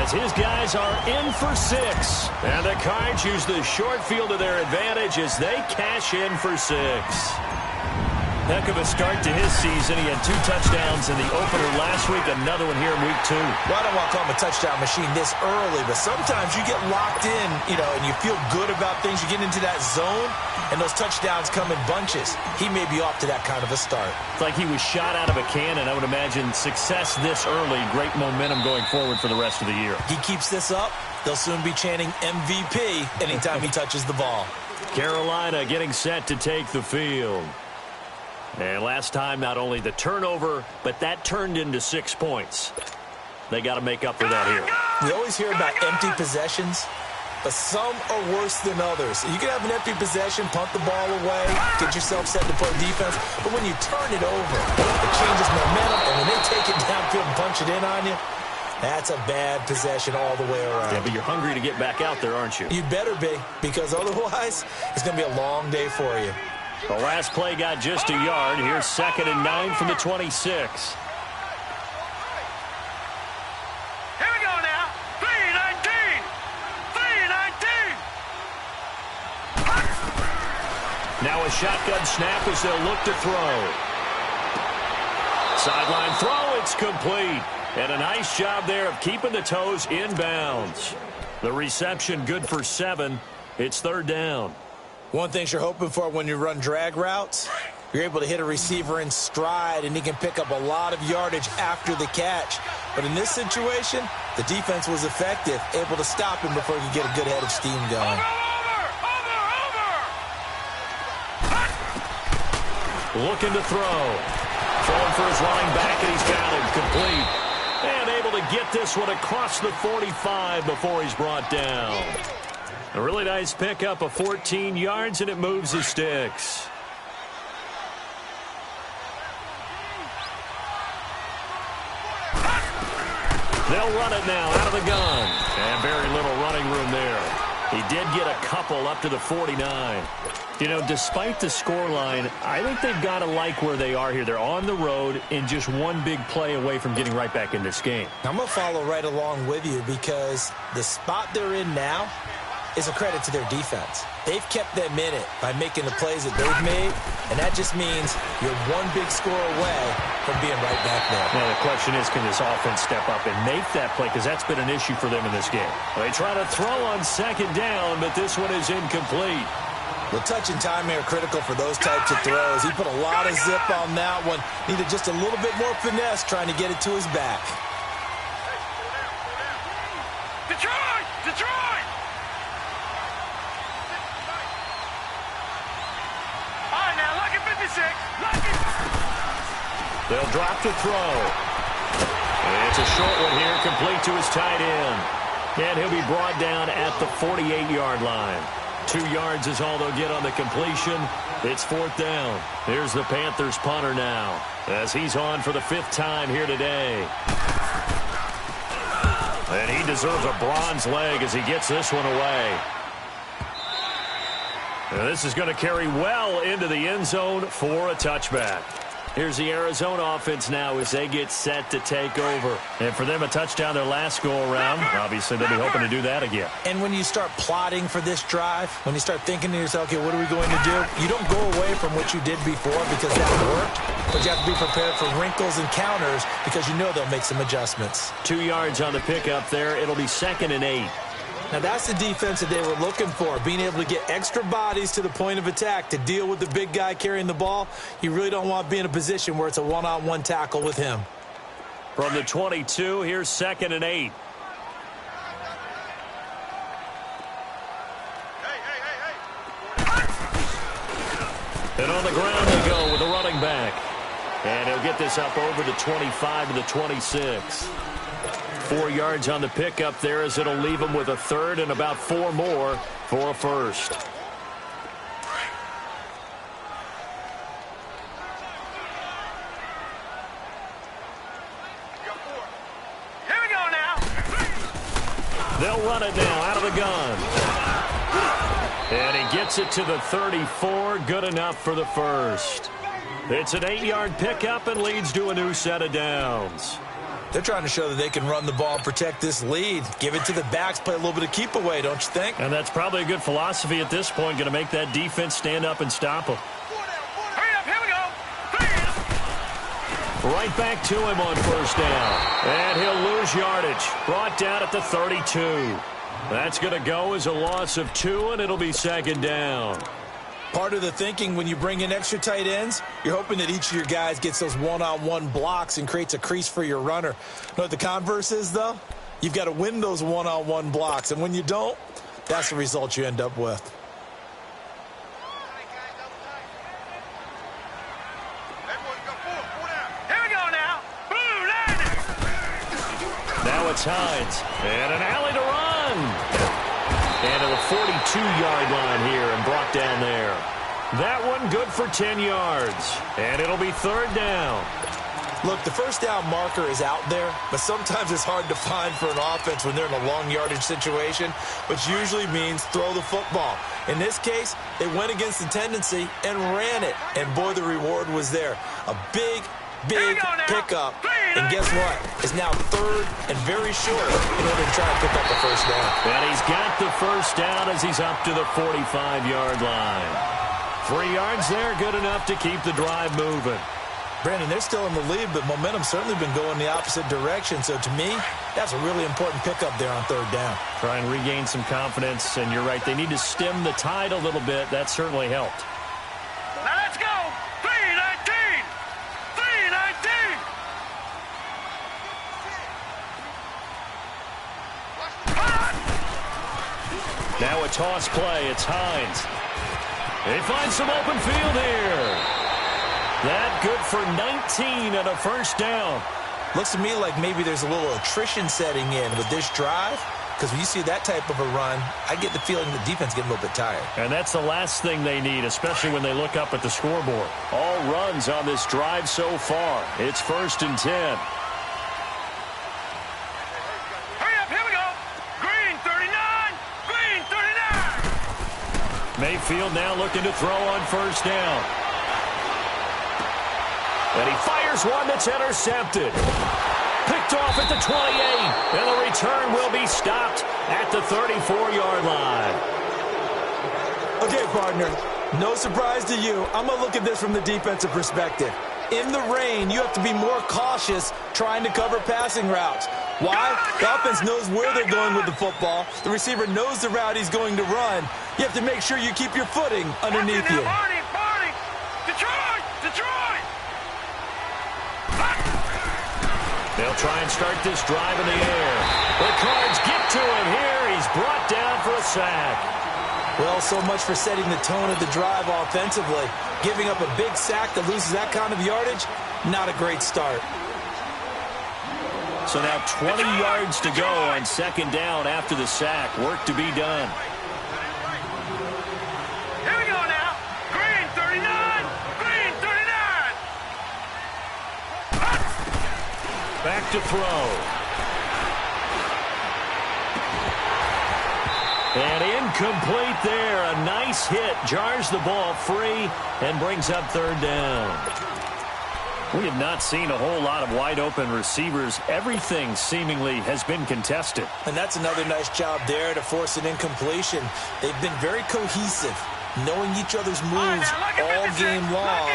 As his guys are in for 6. And the Cards use the short field to their advantage as they cash in for 6. Heck of a start to his season. He had 2 touchdowns in the opener last week, another one here in week 2. Well, I don't want to call him a touchdown machine this early, but sometimes you get locked in, and you feel good about things. You get into that zone, and those touchdowns come in bunches. He may be off to that kind of a start. It's like he was shot out of a cannon. I would imagine success this early, great momentum going forward for the rest of the year. He keeps this up, they'll soon be chanting MVP anytime he touches the ball. Carolina getting set to take the field. And last time, not only the turnover, but that turned into 6 points. They got to make up for that here. We always hear about empty possessions, but some are worse than others. You can have an empty possession, punt the ball away, get yourself set to play defense, but when you turn it over, it changes momentum, and when they take it downfield and punch it in on you, that's a bad possession all the way around. Yeah, but you're hungry to get back out there, aren't you? You better be, because otherwise, it's going to be a long day for you. The last play got just a yard. Here's 2nd and 9 from the 26. Here we go now. 3-19. 3-19. Now a shotgun snap as they'll look to throw. Sideline throw, it's complete. And a nice job there of keeping the toes in bounds. The reception good for 7. It's 3rd down. One thing you're hoping for when you run drag routes, you're able to hit a receiver in stride, and he can pick up a lot of yardage after the catch. But in this situation, the defense was effective, able to stop him before he could get a good head of steam going. Looking to throw. Throwing for his running back, and he's got him complete. And able to get this one across the 45 before he's brought down. A really nice pickup of 14 yards, and it moves the sticks. They'll run it now out of the gun. And very little running room there. He did get a couple up to the 49. Despite the scoreline, I think they've got to like where they are here. They're on the road and just one big play away from getting right back in this game. I'm going to follow right along with you because the spot they're in now is a credit to their defense. They've kept them in it by making the plays that they've made, and that just means you're one big score away from being right back there. Now, the question is, can this offense step up and make that play? Because that's been an issue for them in this game. They try to throw on 2nd down, but this one is incomplete. The touch and timing are critical for those types of throws. He put a lot of zip on that one. Needed just a little bit more finesse trying to get it to his back. Detroit! Detroit! All right, now, lucky 56. Lucky. They'll drop to throw. It's a short one here, complete to his tight end. And he'll be brought down at the 48-yard line. 2 yards is all they'll get on the completion. It's 4th down. Here's the Panthers punter now, as he's on for the 5th time here today. And he deserves a bronze leg as he gets this one away. And this is going to carry well into the end zone for a touchback. Here's the Arizona offense now as they get set to take over. And for them, a touchdown their last go-around. Obviously, they'll be hoping to do that again. And when you start plotting for this drive, when you start thinking to yourself, okay, what are we going to do? You don't go away from what you did before because that worked. But you have to be prepared for wrinkles and counters because you know they'll make some adjustments. 2 yards on the pickup there. It'll be 2nd and 8. Now, that's the defense that they were looking for, being able to get extra bodies to the point of attack to deal with the big guy carrying the ball. You really don't want to be in a position where it's a one-on-one tackle with him. From the 22, here's 2nd and 8. And on the ground they go with a running back. And he'll get this up over the 25 to the 26. 4 yards on the pickup there as it'll leave him with a 3rd and about 4 more for a 1st. Here we go now. They'll run it now out of the gun. And he gets it to the 34. Good enough for the 1st. It's an 8-yard pickup and leads to a new set of downs. They're trying to show that they can run the ball and protect this lead. Give it to the backs, play a little bit of keep away, don't you think? And that's probably a good philosophy at this point, going to make that defense stand up and stop them. Hurry up, here we go. Right back to him on 1st down. And he'll lose yardage. Brought down at the 32. That's going to go as a loss of 2, and it'll be 2nd down. Part of the thinking when you bring in extra tight ends, you're hoping that each of your guys gets those one-on-one blocks and creates a crease for your runner. You know what the converse is, though? You've got to win those one-on-one blocks, and when you don't, that's the result you end up with. Here we go now. Now it's Hines. And an alley to run. And to the 42-yard line here and brought down there. That one good for 10 yards. And it'll be 3rd down. Look, the 1st down marker is out there, but sometimes it's hard to find for an offense when they're in a long yardage situation, which usually means throw the football. In this case, they went against the tendency and ran it. And, boy, the reward was there. A big pickup. And guess what? It's now 3rd and very short in order to try to pick up the 1st down. And he's got the 1st down as he's up to the 45-yard line. 3 yards there, good enough to keep the drive moving. Brandon, they're still in the lead, but momentum's certainly been going the opposite direction. So, to me, that's a really important pickup there on 3rd down. Try and regain some confidence, and you're right. They need to stem the tide a little bit. That certainly helped. Now let's go. 3-19. 3-19. Now a toss play. It's Hines. They find some open field here. That good for 19 and a 1st down. Looks to me like maybe there's a little attrition setting in with this drive. Because when you see that type of a run, I get the feeling the defense getting a little bit tired. And that's the last thing they need, especially when they look up at the scoreboard. All runs on this drive so far. It's 1st and 10. Hurry up, here we go. Green 39. Green 39. Mayfield now looking to throw on 1st down. And he fires one that's intercepted. Picked off at the 28. And the return will be stopped at the 34-yard line. Okay, partner, no surprise to you. I'm going to look at this from the defensive perspective. In the rain, you have to be more cautious trying to cover passing routes. Why? The offense knows where they're going with the football. The receiver knows the route he's going to run. You have to make sure you keep your footing underneath you. Barney. Detroit. They'll try and start this drive in the air. The Cards get to him here. He's brought down for a sack. Well, so much for setting the tone of the drive offensively. Giving up a big sack that loses that kind of yardage, not a great start. So now 20 yards to go on 2nd down after the sack. Work to be done. to throw. And incomplete there. A nice hit. Jars the ball free and brings up third down. We have not seen a whole lot of wide-open receivers. Everything seemingly has been contested. And that's another nice job there to force an incompletion. They've been very cohesive, knowing each other's moves all game long,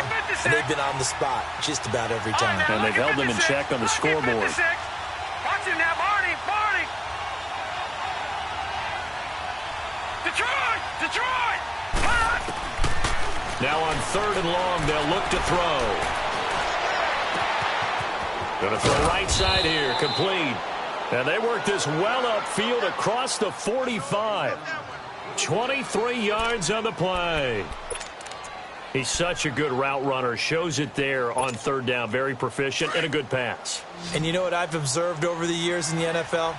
and they've been on the spot just about every time. And they've held them in check on the scoreboard. Watch him now, Barney. Detroit! Now on third and long, they'll look to throw. Going to throw right side here, complete. And they work this well upfield across the 45. 23 yards on the play. He's such a good route runner. Shows it there on third down. Very proficient and a good pass. And you know what I've observed over the years in the NFL?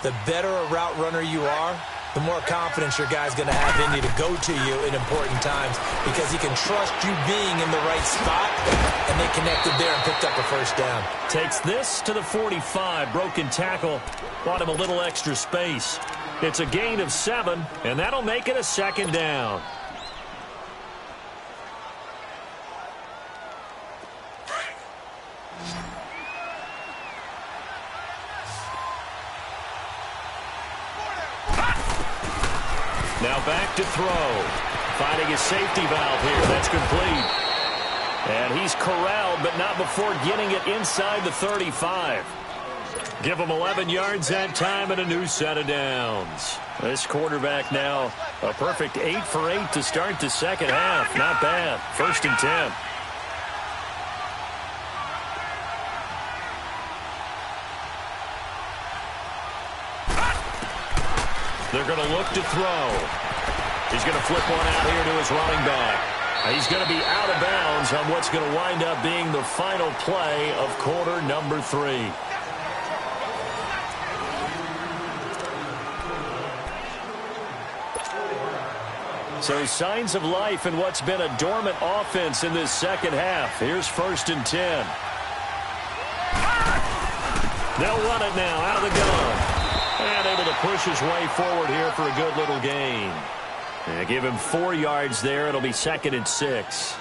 The better a route runner you are, the more confidence your guy's going to have in you to go to you in important times because he can trust you being in the right spot, and they connected there and picked up a first down. Takes this to the 45. Broken tackle. Bought him a little extra space. It's a gain of 7, and that'll make it a second down. Now back to throw. Finding a safety valve here. That's complete. And he's corralled, but not before getting it inside the 35. Give him 11 yards that time and a new set of downs. This quarterback now a perfect 8 for 8 to start the second half. Not bad. 1st and 10. They're going to look to throw. He's going to flip one out here to his running back. He's going to be out of bounds on what's going to wind up being the final play of quarter number 3. So signs of life in what's been a dormant offense in this second half. Here's 1st and 10. They'll run it now out of the gun. And able to push his way forward here for a good little gain. And give him 4 yards there. It'll be 2nd and 6.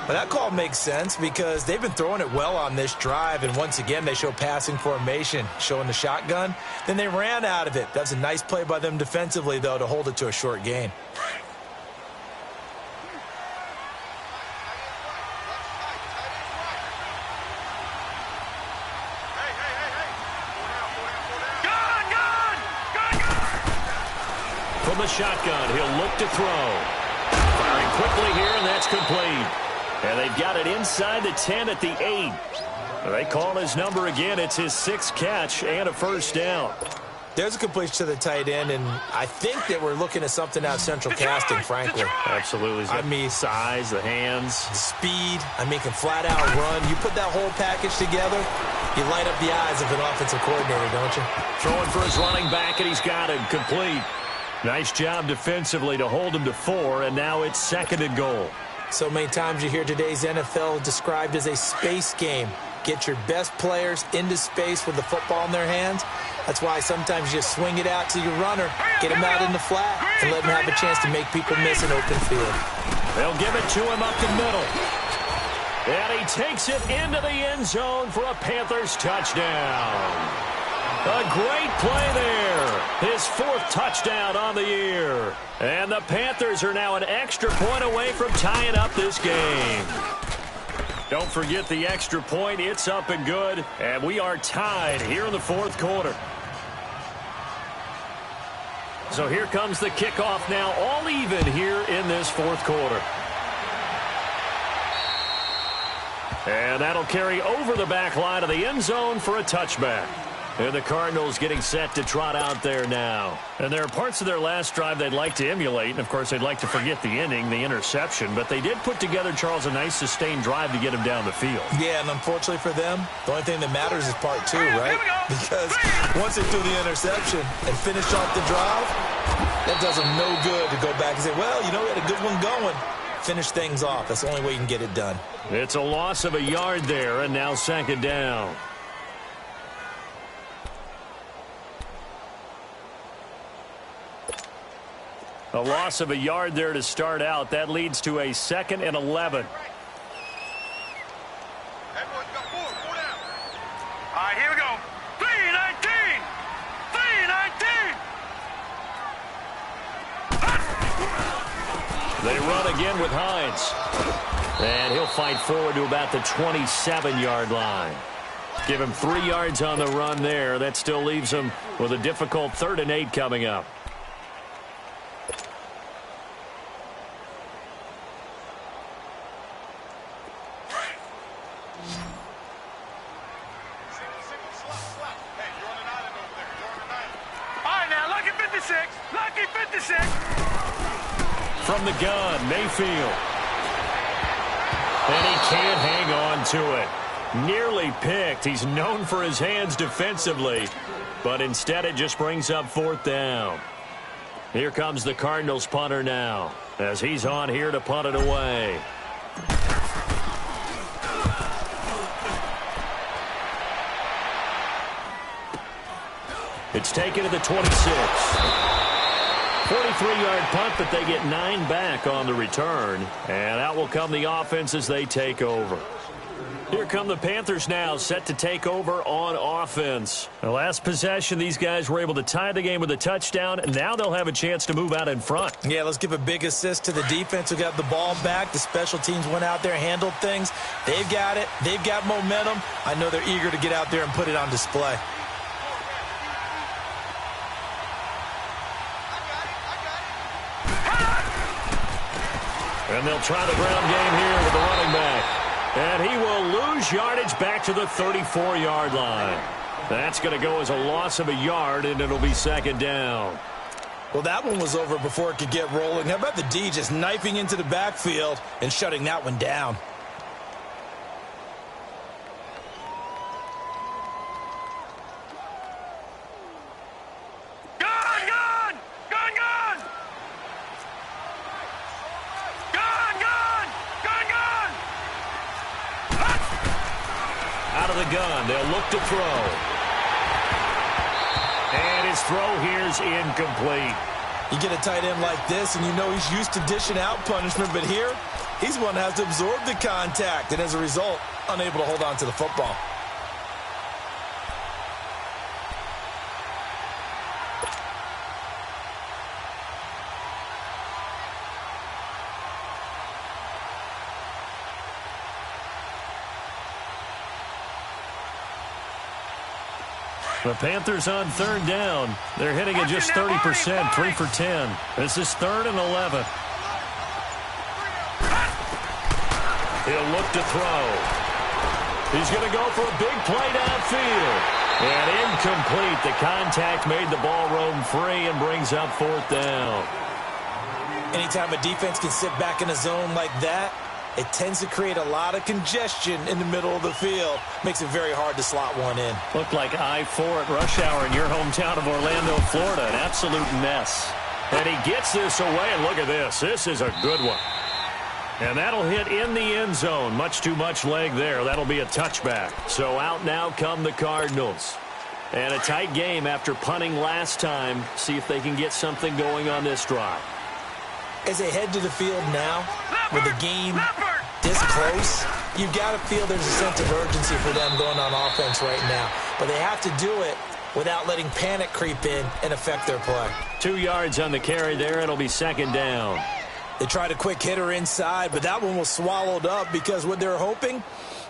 But that call makes sense because they've been throwing it well on this drive. And once again, they show passing formation, showing the shotgun. Then they ran out of it. That's a nice play by them defensively, though, to hold it to a short gain. From the shotgun, he'll look to throw. Firing quickly here, and that's complete. And they've got it inside the 10 at the 8. They call his number again. It's his 6th catch and a first down. There's a completion to the tight end, and I think that we're looking at something out central casting, frankly. Absolutely. I mean, size, the hands. Speed. I mean, can flat out run. You put that whole package together, you light up the eyes of an offensive coordinator, don't you? Throwing for his running back, and he's got him complete. Nice job defensively to hold him to 4, and now it's 2nd and goal. So many times you hear today's NFL described as a space game. Get your best players into space with the football in their hands. That's why sometimes you swing it out to your runner, get him out in the flat, and let him have a chance to make people miss an open field. They'll give it to him up the middle. And he takes it into the end zone for a Panthers touchdown. A great play there. His 4th touchdown on the year. And the Panthers are now an extra point away from tying up this game. Don't forget the extra point. It's up and good. And we are tied here in the 4th quarter. So here comes the kickoff now, all even here in this 4th quarter. And that'll carry over the back line of the end zone for a touchback. And the Cardinals getting set to trot out there now. And there are parts of their last drive they'd like to emulate. And, of course, they'd like to forget the ending, the interception. But they did put together, Charles, a nice sustained drive to get him down the field. Yeah, and unfortunately for them, the only thing that matters is part 2, right? Because once they threw the interception and finished off the drive, that does them no good to go back and say, well, you know, we had a good one going. Finish things off. That's the only way you can get it done. It's a loss of a yard there, and now 2nd down. A loss of a yard there to start out. That leads to a 2nd and 11. All right, here we go. 3-19. 3-19. They run again with Hines. And he'll fight forward to about the 27-yard line. Give him 3 yards on the run there. That still leaves him with a difficult 3rd and 8 coming up. Lucky 56. From the gun, Mayfield. And he can't hang on to it. Nearly picked. He's known for his hands defensively. But instead it just brings up 4th down. Here comes the Cardinals punter now, as he's on here to punt it away. It's taken to the 26. 43-yard punt, but they get 9 back on the return. And out will come the offense as they take over. Here come the Panthers now, set to take over on offense. The last possession, these guys were able to tie the game with a touchdown, and now they'll have a chance to move out in front. Yeah, let's give a big assist to the defense who got the ball back. The special teams went out there, handled things. They've got it. They've got momentum. I know they're eager to get out there and put it on display. And they'll try the ground game here with the running back. And he will lose yardage back to the 34-yard line. That's going to go as a loss of a yard, and it'll be 2nd down. Well, that one was over before it could get rolling. How about the D just knifing into the backfield and shutting that one down? Gun. They'll look to throw. And his throw here's incomplete. You get a tight end like this, and you know he's used to dishing out punishment, but here, he's one that has to absorb the contact, and as a result, unable to hold on to the football. The Panthers on 3rd down. They're hitting at just 30%, 3 for 10. This is 3rd and 11. He'll look to throw. He's going to go for a big play downfield. And incomplete. The contact made the ball roam free and brings up 4th down. Anytime a defense can sit back in a zone like that, it tends to create a lot of congestion in the middle of the field. Makes it very hard to slot one in. Looked like I-4 at rush hour in your hometown of Orlando, Florida. An absolute mess. And he gets this away, and look at this. This is a good one. And that'll hit in the end zone. Much too much leg there. That'll be a touchback. So out now come the Cardinals. And a tight game after punting last time. See if they can get something going on this drive. As they head to the field now, with the game this close, you've got to feel there's a sense of urgency for them going on offense right now. But they have to do it without letting panic creep in and affect their play. 2 yards on the carry there. It'll be 2nd down. They tried a quick hitter inside, but that one was swallowed up because what they're hoping,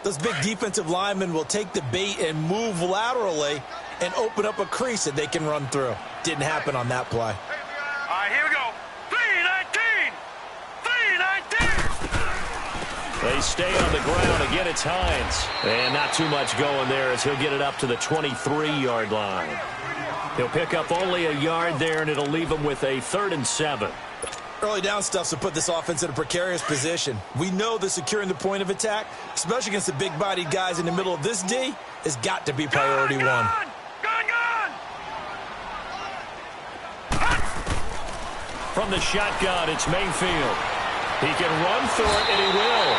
those big defensive linemen will take the bait and move laterally and open up a crease that they can run through. Didn't happen on that play. All right, here we go. 3-19. 3-19. They stay on the ground. Again, it's Hines. And not too much going there as he'll get it up to the 23-yard line. He'll pick up only a yard there, and it'll leave him with a 3rd and 7. Early down stuff's to put this offense in a precarious position. We know that securing the point of attack, especially against the big-bodied guys in the middle of this D, has got to be priority one. From the shotgun, it's Mayfield. He can run through it, and he will.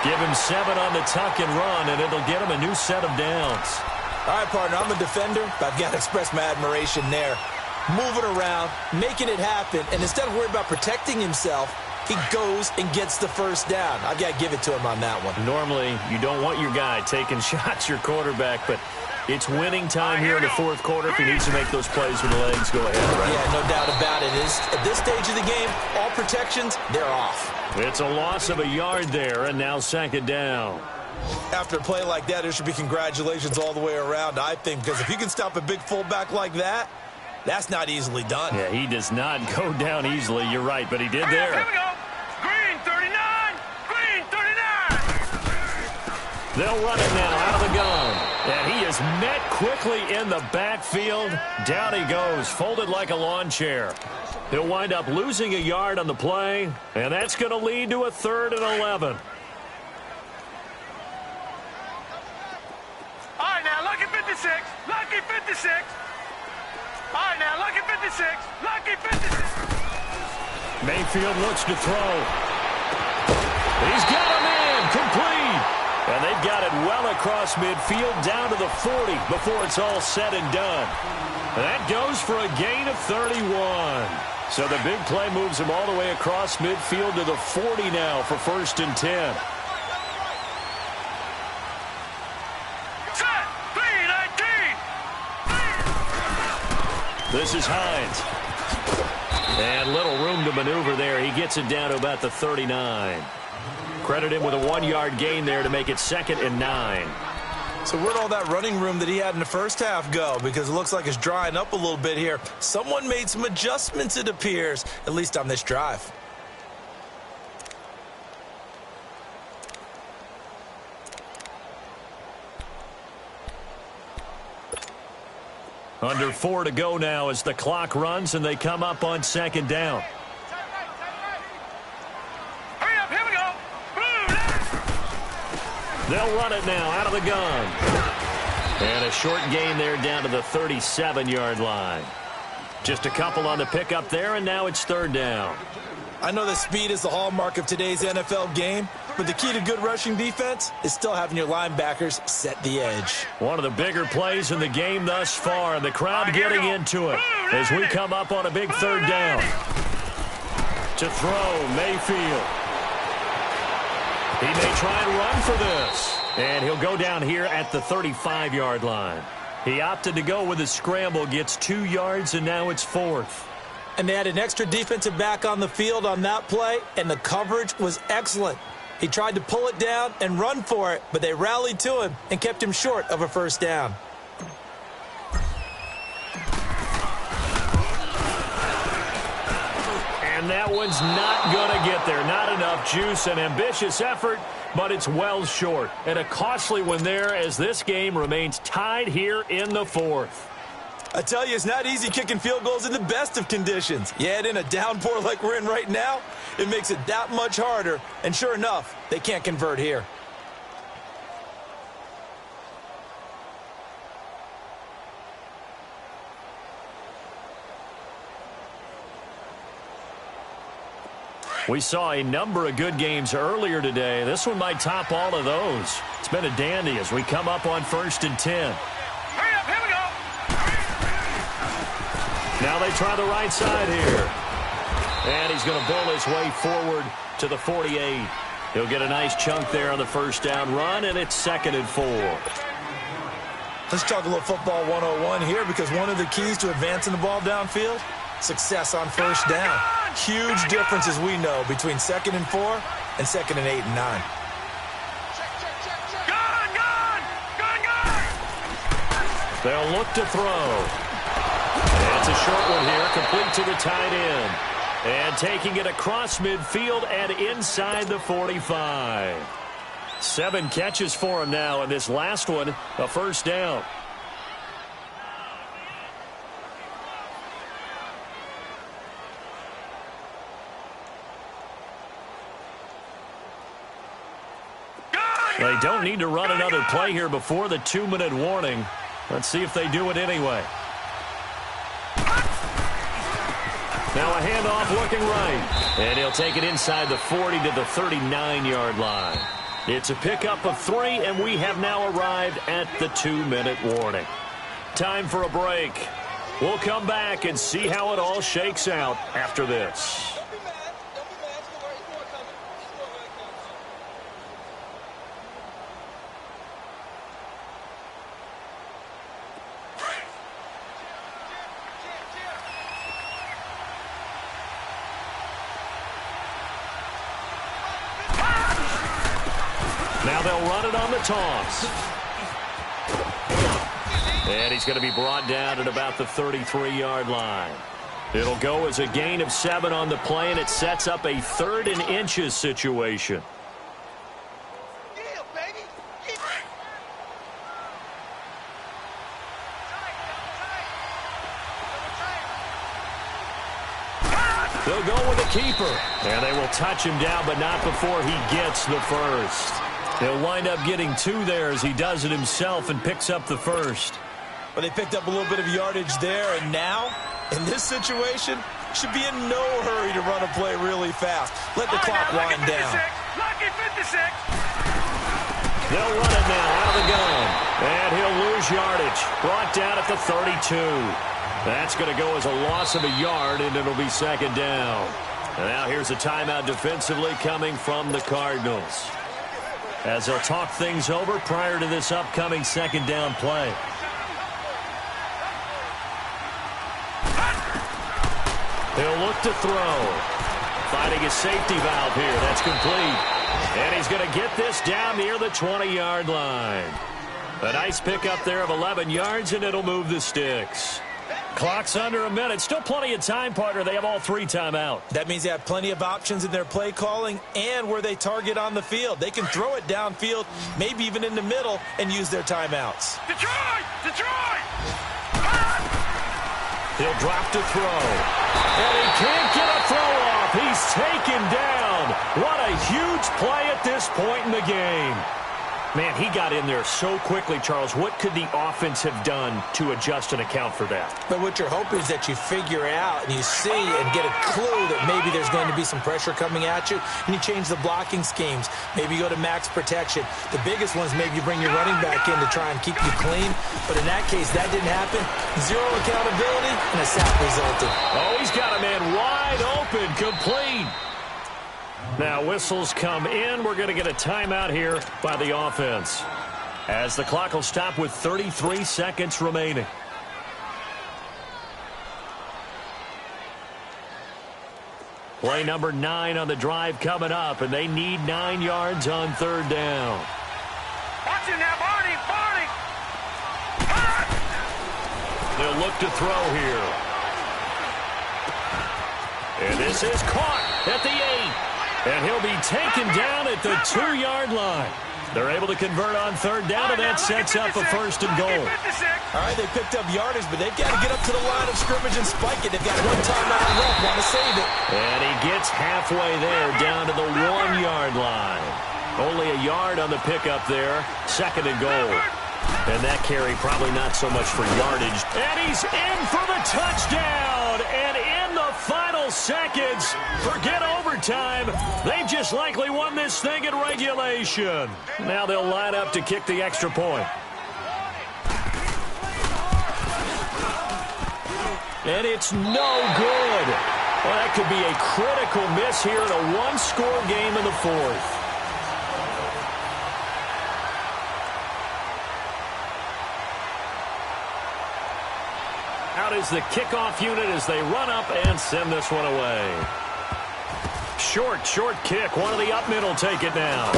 Give him 7 on the tuck and run, and it'll get him a new set of downs. All right, partner, I'm a defender, but I've got to express my admiration there. moving around, making it happen, and instead of worrying about protecting himself, he goes and gets the first down. I've got to give it to him on that one. Normally, you don't want your guy taking shots, your quarterback, but it's winning time here in the fourth quarter if he needs to make those plays when the legs go ahead, right? Yeah, no doubt about it. At this stage of the game, all protections, they're off. It's a loss of a yard there, and now second down. After a play like that, there should be congratulations all the way around, I think, because if you can stop a big fullback like that, that's not easily done. Yeah, he does not go down easily. You're right, but he did there. Here we go. Green 39. Green 39. They'll run it now out of the gun. And he is met quickly in the backfield. Down he goes, folded like a lawn chair. He'll wind up losing a yard on the play, and that's going to lead to a 3rd and 11. All right, now, lucky 56. Lucky 56. All right, now, lucky 56. Lucky 56. Mayfield looks to throw. He's got a man complete. And they've got it well across midfield down to the 40 before it's all said and done. And that goes for a gain of 31. So the big play moves him all the way across midfield to the 40 now for 1st and 10. Set. 3-19. This is Hines. And little room to maneuver there. He gets it down to about the 39. Credit him with a 1-yard gain there to make it 2nd and 9. So where'd all that running room that he had in the first half go? Because it looks like it's drying up a little bit here. Someone made some adjustments, it appears, at least on this drive. Under 4 to go now as the clock runs and they come up on 2nd down. Hurry up, here we go. They'll run it now out of the gun. And a short gain there down to the 37-yard line. Just a couple on the pickup there, and now it's 3rd down. I know that speed is the hallmark of today's NFL game, but the key to good rushing defense is still having your linebackers set the edge. One of the bigger plays in the game thus far, and the crowd getting into it as we come up on a big 3rd down. To throw, Mayfield. He may try and run for this. And he'll go down here at the 35-yard line. He opted to go with a scramble, gets 2 yards, and now it's 4th. And they had an extra defensive back on the field on that play, and the coverage was excellent. He tried to pull it down and run for it, but they rallied to him and kept him short of a 1st down. And that one's not going to get there. Not enough juice. An ambitious effort, but it's well short. And a costly one there as this game remains tied here in the 4th. I tell you, it's not easy kicking field goals in the best of conditions. You add in a downpour like we're in right now, it makes it that much harder. And sure enough, they can't convert here. We saw a number of good games earlier today. This one might top all of those. It's been a dandy as we come up on 1st and 10. Hurry up, here we go. Now they try the right side here. And he's going to bull his way forward to the 48. He'll get a nice chunk there on the 1st down run, and it's 2nd and 4. Let's talk a little football 101 here, because one of the keys to advancing the ball downfield, success on 1st down. Huge difference, as we know, between 2nd and 4 and 2nd and 8 and 9. They'll look to throw. And it's a short one here, complete to the tight end. And taking it across midfield and inside the 45. 7 catches for him now, and this last one, a 1st down. They don't need to run another play here before the 2-minute warning. Let's see if they do it anyway. Now a handoff looking right. And he'll take it inside the 40 to the 39-yard line. It's a pickup of 3, and we have now arrived at the 2-minute warning. Time for a break. We'll come back and see how it all shakes out after this. Now they'll run it on the toss. And he's going to be brought down at about the 33-yard line. It'll go as a gain of 7 on the play, and it sets up a 3rd and inches situation. They'll go with a keeper. And they will touch him down, but not before he gets the first. He'll wind up getting 2 there as he does it himself and picks up the first. But they picked up a little bit of yardage there, and now, in this situation, should be in no hurry to run a play really fast. Let the clock wind down. Lucky 56. They'll run it now out of the gun. And he'll lose yardage. Brought down at the 32. That's going to go as a loss of a yard, and it'll be 2nd down. And now here's a timeout defensively coming from the Cardinals, as they'll talk things over prior to this upcoming 2nd down play. He'll look to throw. Finding a safety valve here. That's complete. And he's going to get this down near the 20-yard line. A nice pickup there of 11 yards, and it'll move the sticks. Clock's under a minute. Still plenty of time, partner. They have all 3 timeout. That means they have plenty of options in their play calling and where they target on the field. They can throw it downfield, maybe even in the middle, and use their timeouts. Detroit! Detroit! He'll drop to throw. And he can't get a throw off. He's taken down. What a huge play at this point in the game. Man, he got in there so quickly, Charles. What could the offense have done to adjust and account for that? But what you're hoping is that you figure out and you see and get a clue that maybe there's going to be some pressure coming at you, and you change the blocking schemes. Maybe you go to max protection. The biggest ones, maybe you bring your running back in to try and keep you clean. But in that case, that didn't happen. 0 accountability, and a sack resulted. Oh, he's got a man wide open, complete. Now whistles come in. We're going to get a timeout here by the offense, as the clock will stop with 33 seconds remaining. Play number 9 on the drive coming up, and they need 9 yards on 3rd down. Watch him now, Barney! Barney! They'll look to throw here. And this is caught at the 8. And he'll be taken down at the 2-yard line. They're able to convert on 3rd down, and that sets up a 1st and goal. All right, they picked up yardage, but they've got to get up to the line of scrimmage and spike it. They've got 1 timeout left, want to save it. And he gets halfway there, down to the 1-yard line. Only a yard on the pickup there. 2nd and goal. And that carry probably not so much for yardage. And he's in for the touchdown. And in the final seconds, forget overtime. They've just likely won this thing in regulation. Now they'll line up to kick the extra point. And it's no good. Well, that could be a critical miss here in a 1-score game in the 4th. Out is the kickoff unit as they run up and send this one away. Short kick. One of the up men will take it down.